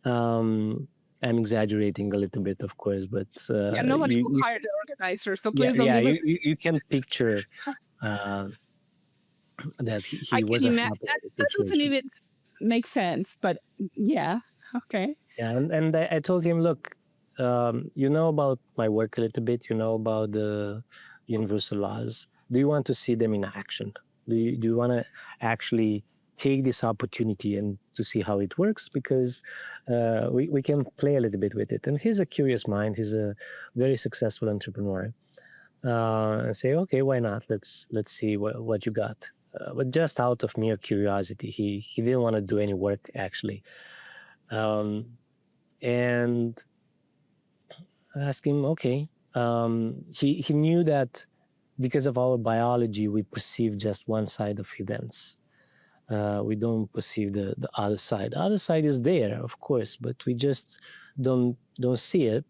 I'm exaggerating a little bit, of course, but Nobody will hire the organizer, so please don't give it. you can picture that I he can wasn't imagine happy with the that doesn't situation. even make sense, but yeah, okay. Yeah, and I told him, look, you know about my work a little bit. You know about the universal laws. Do you want to see them in action? Do you want to actually take this opportunity and to see how it works, because we can play a little bit with it. And he's a curious mind. He's a very successful entrepreneur. And say, okay, why not? Let's see what you got. But just out of mere curiosity, he didn't want to do any work actually. And I asked him, okay. He knew that because of our biology, we perceive just one side of events. We don't perceive the other side. The other side is there, of course, but we just don't see it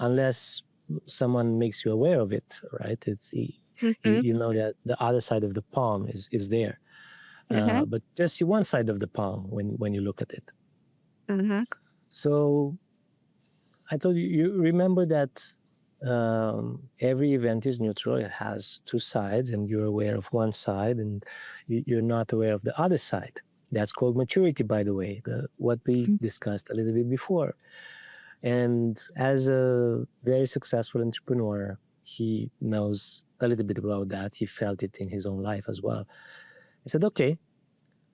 unless someone makes you aware of it, right? It's you know that the other side of the palm is there, but just see one side of the palm when you look at it. So I told you, you remember that every event is neutral. It has two sides, and you're aware of one side, and you're not aware of the other side. That's called maturity, by the way, what we discussed a little bit before. And as a very successful entrepreneur, he knows a little bit about that. He felt it in his own life as well. I said, okay,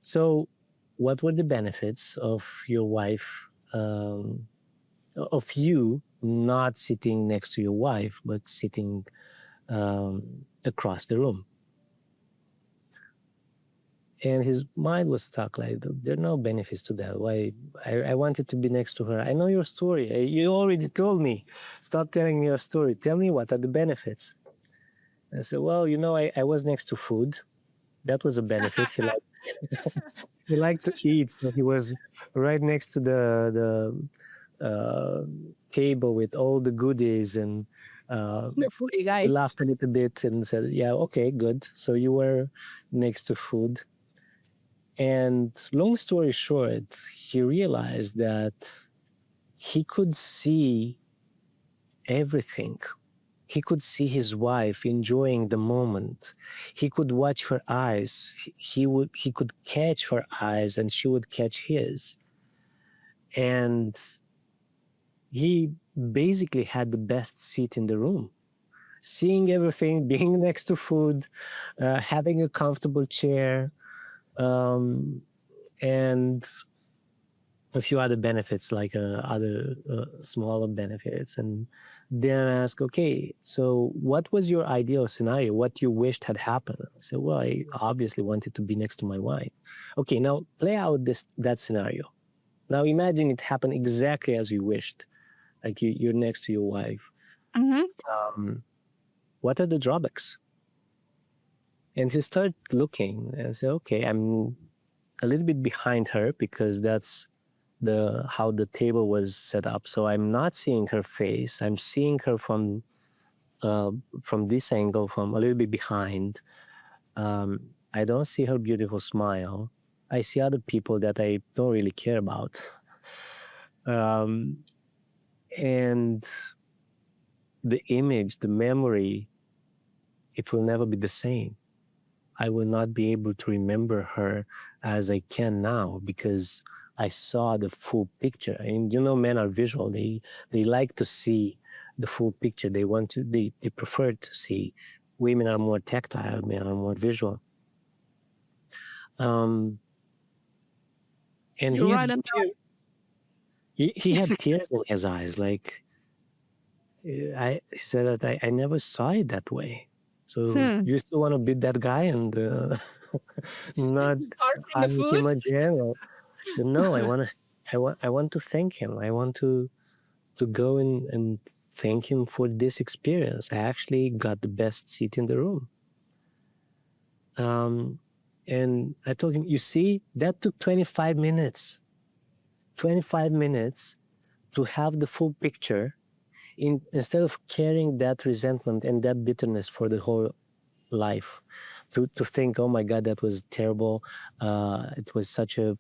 so what were the benefits of your wife, of you not sitting next to your wife, but sitting across the room? And his mind was stuck, like, there are no benefits to that. Why? I wanted to be next to her. I know your story. You already told me. Stop telling me your story. Tell me, what are the benefits? I said, well, I was next to food. That was a benefit. He liked to eat, so he was right next to the table with all the goodies, and The foodie guy. we laughed a little bit and said, yeah, okay, good. So you were next to food. And long story short, he realized that he could see everything. He could see his wife enjoying the moment. He could watch her eyes. He could catch her eyes, and she would catch his. And he basically had the best seat in the room, seeing everything, being next to food, having a comfortable chair, and a few other benefits, like other smaller benefits. And then I asked, okay, so what was your ideal scenario? What you wished had happened? I said, well, I obviously wanted to be next to my wife. Okay, now play out that scenario. Now imagine it happened exactly as you wished, like you're next to your wife. What are the drawbacks? And he started looking and said, okay, I'm a little bit behind her because that's how the table was set up. So I'm not seeing her face. I'm seeing her from this angle, from a little bit behind. I don't see her beautiful smile. I see other people that I don't really care about. And the image, the memory, it will never be the same. I will not be able to remember her as I can now because I saw the full picture. And men are visual. They like to see the full picture. They prefer to see. Women are more tactile, men are more visual. And You're right. he had tears in his eyes. Like, he said that I never saw it that way. So you still want to beat that guy and not him again? So no, I want to thank him. I want to go and thank him for this experience. I actually got the best seat in the room. And I told him, you see, that took 25 minutes. 25 minutes to have the full picture, instead of carrying that resentment and that bitterness for the whole life. To think, oh my God, that was terrible. It was such a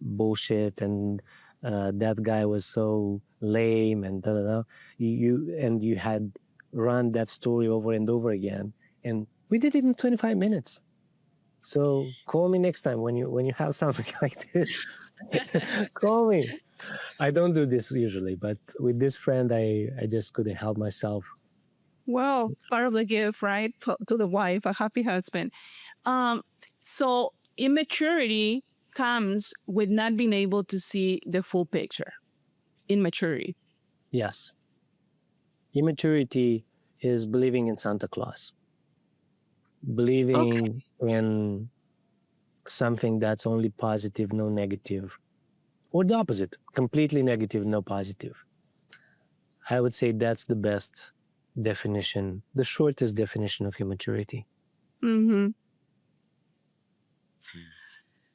bullshit, and that guy was so lame, and da da da. You had run that story over and over again, and we did it in 25 minutes. So call me next time when you have something like this. Call me. I don't do this usually, but with this friend, I just couldn't help myself. Well, part of the gift, right, to the wife, a happy husband. So immaturity comes with not being able to see the full picture. Immaturity. Yes. Immaturity is believing in Santa Claus, believing in something that's only positive, no negative, or the opposite, completely negative, no positive. I would say that's the best definition, the shortest definition of immaturity. Mm-hmm.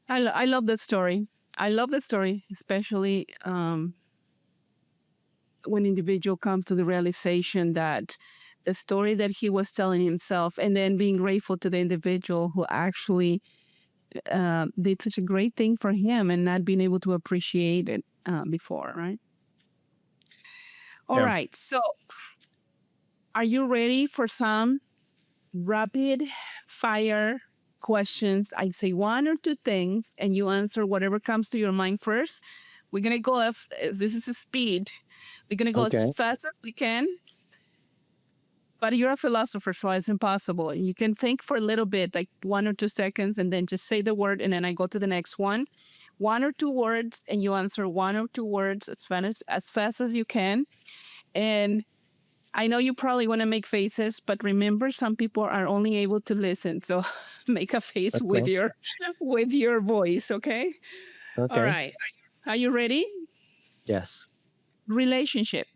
I love that story. I love that story, especially when individual comes to the realization that the story that he was telling himself, and then being grateful to the individual who actually did such a great thing for him and not being able to appreciate it before, right? All Yeah. right. So, are you ready for some rapid fire questions? I say one or two things, and you answer whatever comes to your mind first. We're gonna go. This is a speed. We're gonna go as Okay. fast as we can. But you're a philosopher, so it's impossible. You can think for a little bit, like 1 or 2 seconds, and then just say the word, and then I go to the next one. 1 or 2 words, and you answer 1 or 2 words as fast as you can. And I know you probably want to make faces, but remember, some people are only able to listen. So make a face Okay. with your voice, okay? All Okay. right. Are you ready? Yes. Relationship.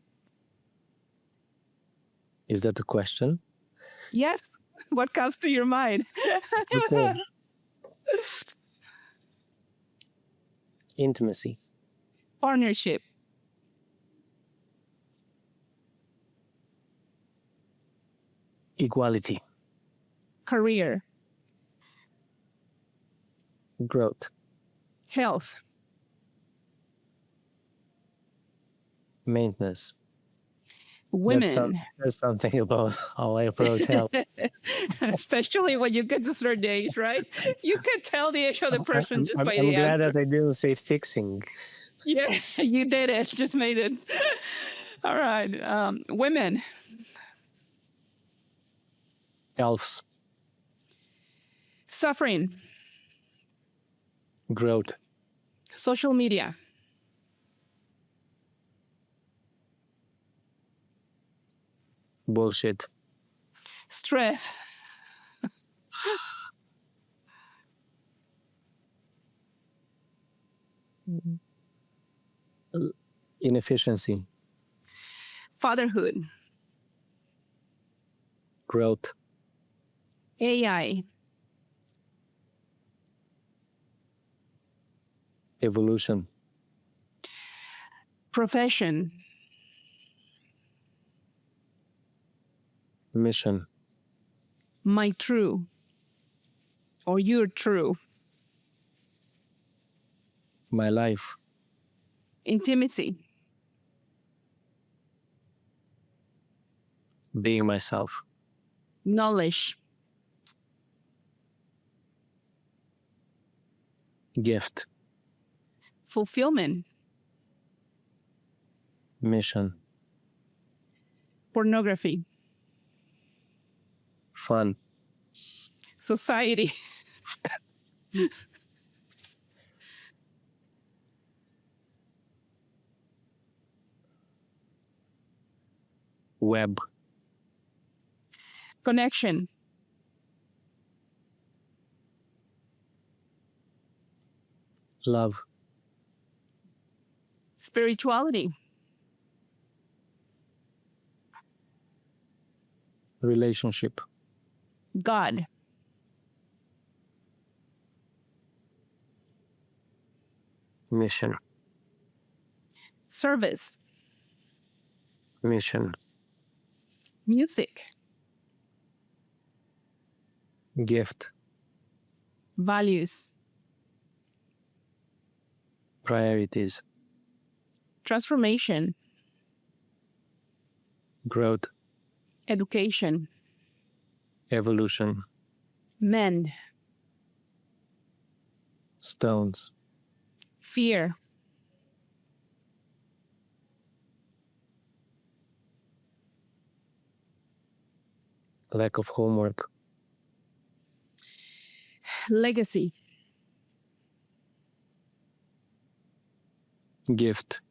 Is that a question? Yes. What comes to your mind? Okay. Intimacy. Partnership. Equality. Career. Growth. Health. Maintenance. Women. That's something about how I approach health. Especially when you get to certain age, right? You can tell the age of the person just by I'm the glad answer. that I didn't say fixing. Yeah, you did it. Just made it. All right. Women. Elves. Suffering. Growth. Social media. Bullshit. Stress. Inefficiency. Fatherhood. Growth. AI. Evolution. Profession. Mission. My true. Or your true. My life. Intimacy. Being myself. Knowledge. Gift. Fulfillment. Mission. Pornography. Fun. Society. Web. Connection. Love. Spirituality. Relationship. God. Mission. Service. Mission. Music. Gift. Values. Priorities. Transformation. Growth. Education. Evolution. Men. Stones. Fear. Lack of homework. Legacy. Gift.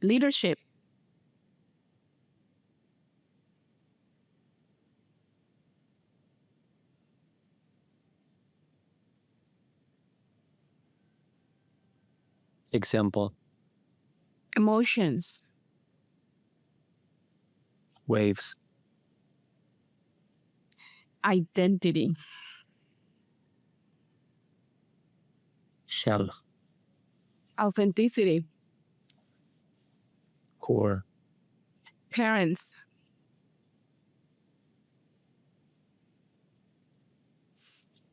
Leadership. Example. Emotions. Waves. Identity. Shell. Authenticity. Core. Parents.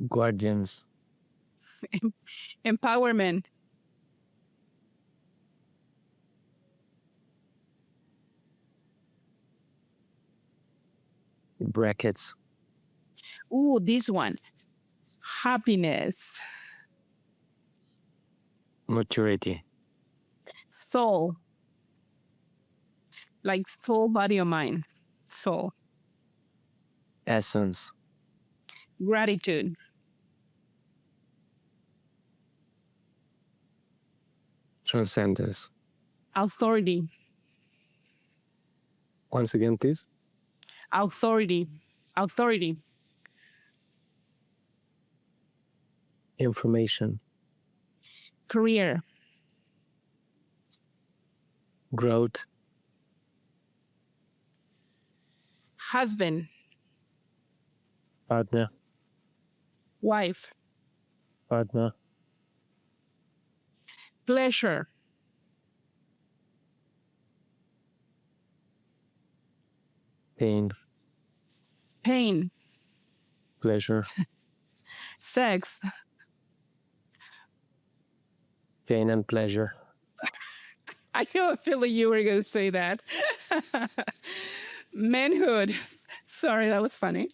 Guardians. Empowerment. Brackets. Ooh, this one. Happiness. Maturity. Soul. Like soul, body, or mind. Soul. Essence. Gratitude. Transcendence. Authority. Once again, please. Authority. Authority. Information. Career. Growth. Husband. Partner. Wife. Partner. Pleasure. Pain. Pain. Pleasure. Sex. Pain and pleasure. I know a feeling you were going to say that. Manhood. Sorry, that was funny.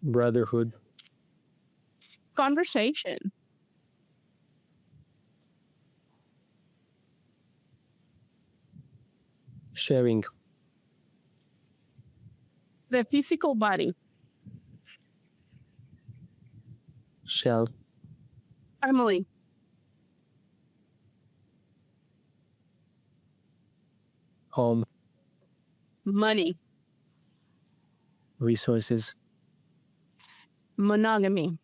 Brotherhood. Conversation. Sharing. The physical body. Shell. Family. Home. Money. Resources. Monogamy.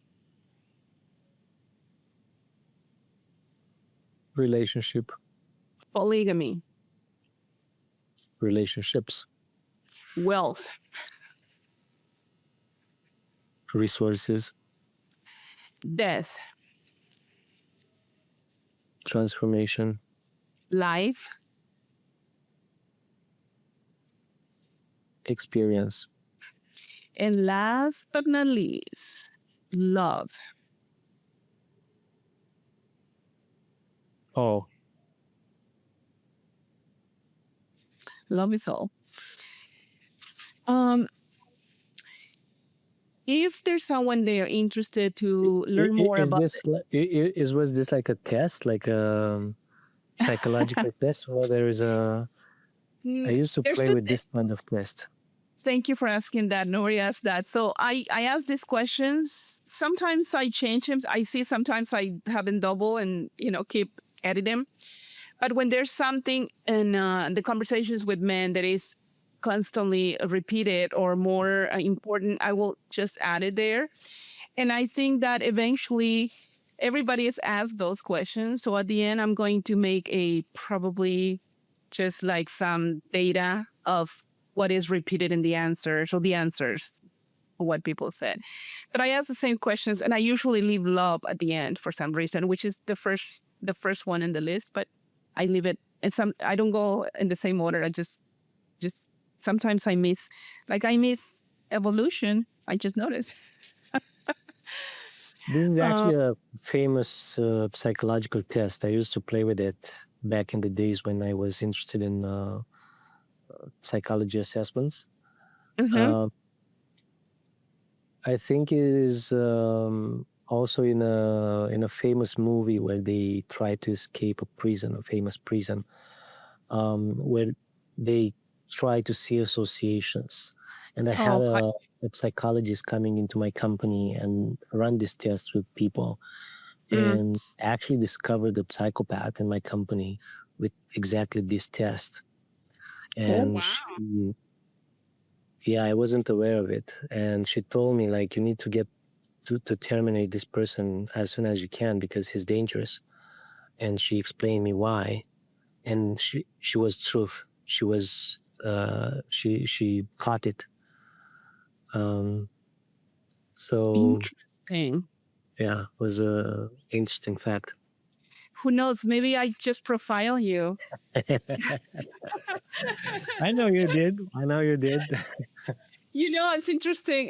Relationship. Polygamy. Relationships. Wealth. Resources. Death. Transformation. Life. Experience. And last but not least, love. All. Love is all. If there's someone there interested to learn more Is about this was this like a test, like a psychological test, or there is a? I used to there's play two with this kind of test. Thank you for asking that. Nobody asked that. So I ask these questions. Sometimes I change them. I see sometimes I have them double and, keep edit them. But when there's something in the conversations with men that is constantly repeated or more important, I will just add it there. And I think that eventually everybody has asked those questions. So at the end, I'm going to make a probably just like some data of what is repeated in the answers or the answers of what people said. But I ask the same questions and I usually leave love at the end for some reason, which is the first one in the list, but I leave it and I don't go in the same order. I just sometimes I miss evolution. I just noticed. This is actually a famous psychological test. I used to play with it back in the days when I was interested in psychology assessments. I think it is also in a famous movie where they try to escape a famous prison, where they try to see associations. And I had a psychologist coming into my company and run this test with people, Mm. and actually discovered a psychopath in my company with exactly this test. Oh, And wow. yeah, I wasn't aware of it. And she told me, like, you need to get to terminate this person as soon as you can because he's dangerous. And she explained me why. And she was truth. She was she caught it. Um, so Interesting. yeah, it was a interesting fact. Who knows? Maybe I just profile you. I know you did. I know you did. You know, it's interesting.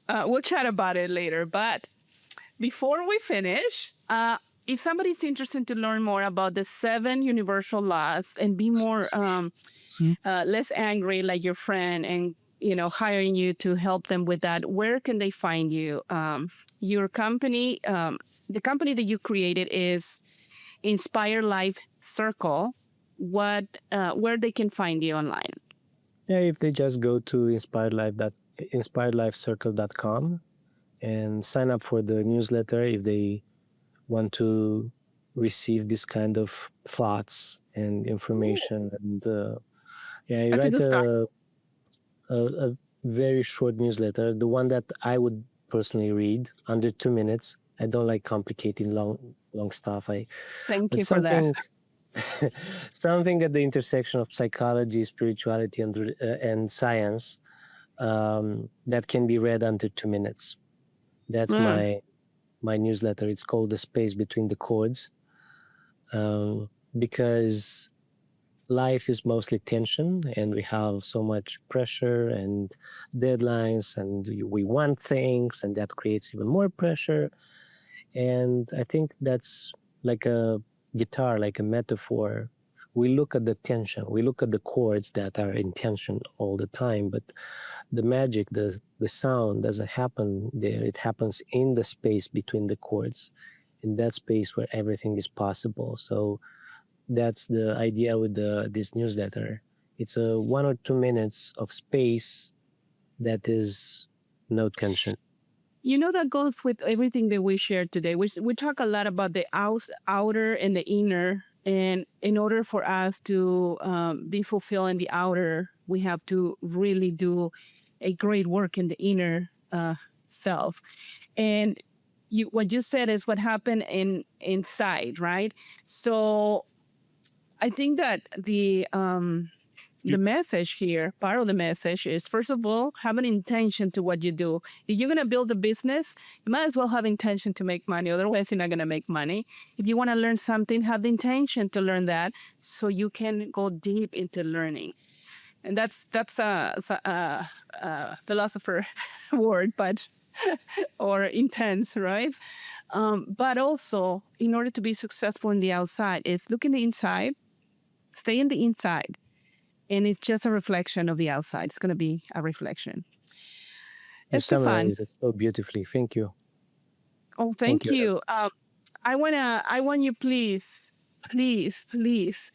We'll chat about it later. But before we finish, if somebody's interested to learn more about the 7 universal laws and be more less angry like your friend and hiring you to help them with that, where can they find you? Your company, the company that you created is Inspire Life Circle. What where they can find you online? Yeah, if they just go to inspiredlifecircle.com and sign up for the newsletter if they want to receive this kind of thoughts and Ooh, information. And yeah, I that's a write good start. a very short newsletter, the one that I would personally read under 2 minutes. I don't like complicated long stuff. Thank But you for that. something at the intersection of psychology, spirituality, and science, that can be read under 2 minutes. That's Mm. my newsletter. It's called The Space Between the Chords, because life is mostly tension and we have so much pressure and deadlines and we want things and that creates even more pressure. And I think that's like a guitar, like a metaphor. We look at the tension, we look at the chords that are in tension all the time, but the magic, the sound doesn't happen there. It happens in the space between the chords, in that space where everything is possible. So that's the idea with this newsletter. It's a 1 or 2 minutes of space that is no tension. That goes with everything that we shared today. We talk a lot about the outer and the inner. And in order for us to be fulfilled in the outer, we have to really do a great work in the inner self. And what you said is what happened inside, right? So I think that the message here, part of the message is, first of all, have an intention to what you do. If you're going to build a business, you might as well have intention to make money. Otherwise, you're not going to make money. If you want to learn something, have the intention to learn that so you can go deep into learning. And that's a philosopher word, but or intense, right? But also, in order to be successful in the outside, it's look in the inside, stay in the inside, and it's just a reflection of the outside. It's going to be a reflection. You Estefan, summarized it so beautifully. Thank you. oh, Thank thank you. you. I want you, please, please, please,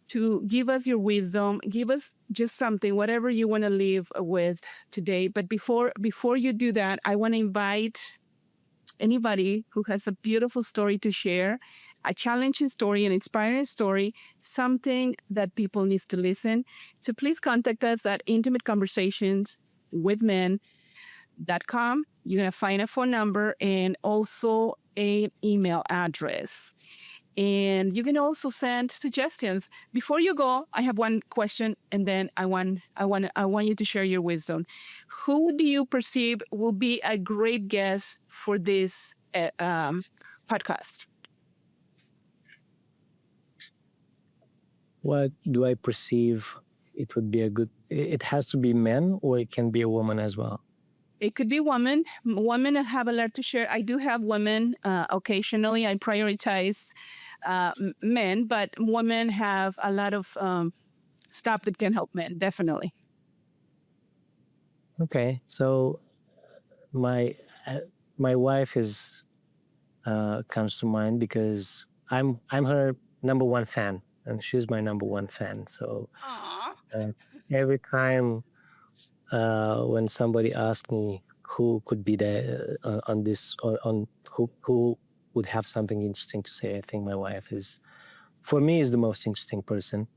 to give us your wisdom. Give us just something, whatever you want to leave with today. But before you do that, I want to invite anybody who has a beautiful story to share, a challenging story, an inspiring story, something that people needs to listen to, please contact us at intimateconversationswithmen.com. You're going to find a phone number and also an email address. And you can also send suggestions. Before you go, I have one question, and then I want you to share your wisdom. Who do you perceive will be a great guest for this podcast? What do I perceive it would be a good, it has to be men or it can be a woman as well? It could be women. Women have a lot to share. I do have women occasionally. I prioritize men, but women have a lot of stuff that can help men, definitely. Okay. So my my wife is comes to mind because I'm her number one fan and she's my number one fan. So Aww. uh, every time when somebody asked me who could be the on this on who would have something interesting to say, I think my wife is, for me, is the most interesting person.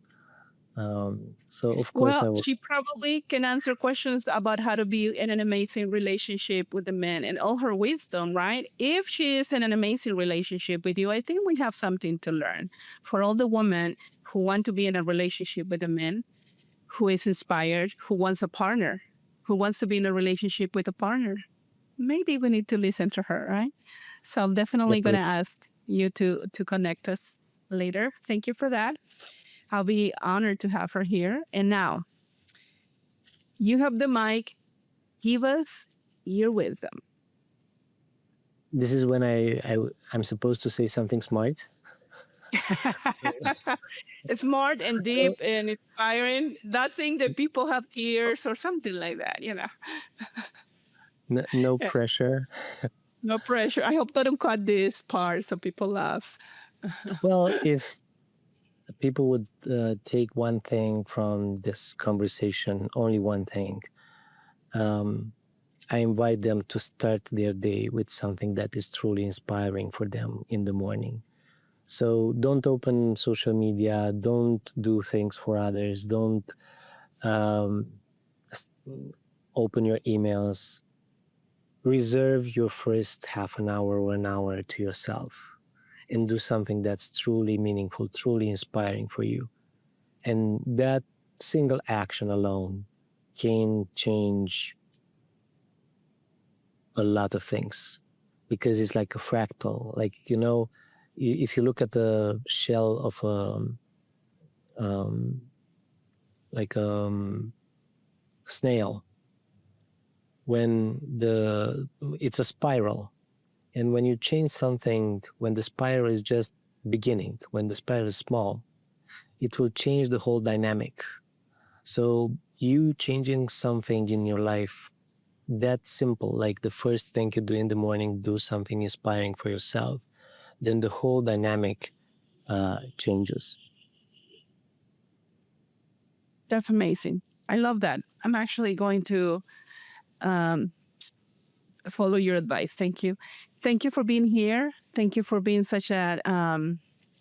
So of course Well, I will. she probably can answer questions about how to be in an amazing relationship with a man and all her wisdom, right? If she is in an amazing relationship with you, I think we have something to learn. For all the women who want to be in a relationship with a man who is inspired, who wants a partner, who wants to be in a relationship with a partner, maybe we need to listen to her, right? So I'm definitely going Definitely. to ask you to connect us later. Thank you for that. I'll be honored to have her here. And now you have the mic. Give us your wisdom. This is when I'm supposed to say something smart. It's smart and deep and inspiring. That thing that people have tears or something like that, you know. No Yeah, pressure. no pressure. I hope they don't cut this part so people laugh. Well, if people would take one thing from this conversation, only one thing, um, I invite them to start their day with something that is truly inspiring for them in the morning. So don't open social media, don't do things for others, don't um, open your emails. Reserve your first half an hour or an hour to yourself and do something that's truly meaningful, truly inspiring for you. And that single action alone can change a lot of things, because it's like a fractal. Like, if you look at the shell of um, like snail, when it's a spiral, and when you change something, when the spiral is just beginning, when the spiral is small, it will change the whole dynamic. So you changing something in your life, that simple, like the first thing you do in the morning, do something inspiring for yourself, then the whole dynamic changes. That's amazing. I love that. I'm actually going to um, follow your advice. Thank you. Thank you for being here. Thank you for being such an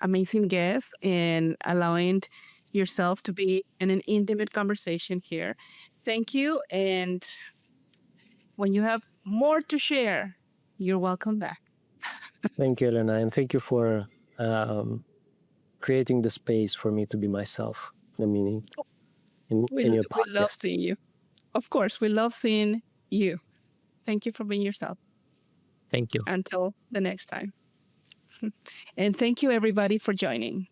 amazing guest and allowing yourself to be in an intimate conversation here. Thank you. And when you have more to share, you're welcome back. Thank you, Elena, and thank you for creating the space for me to be myself, the meaning in your We love podcast. seeing you. Of course, we love seeing you. Thank you for being yourself. Thank you. Until the next time. And thank you, everybody, for joining.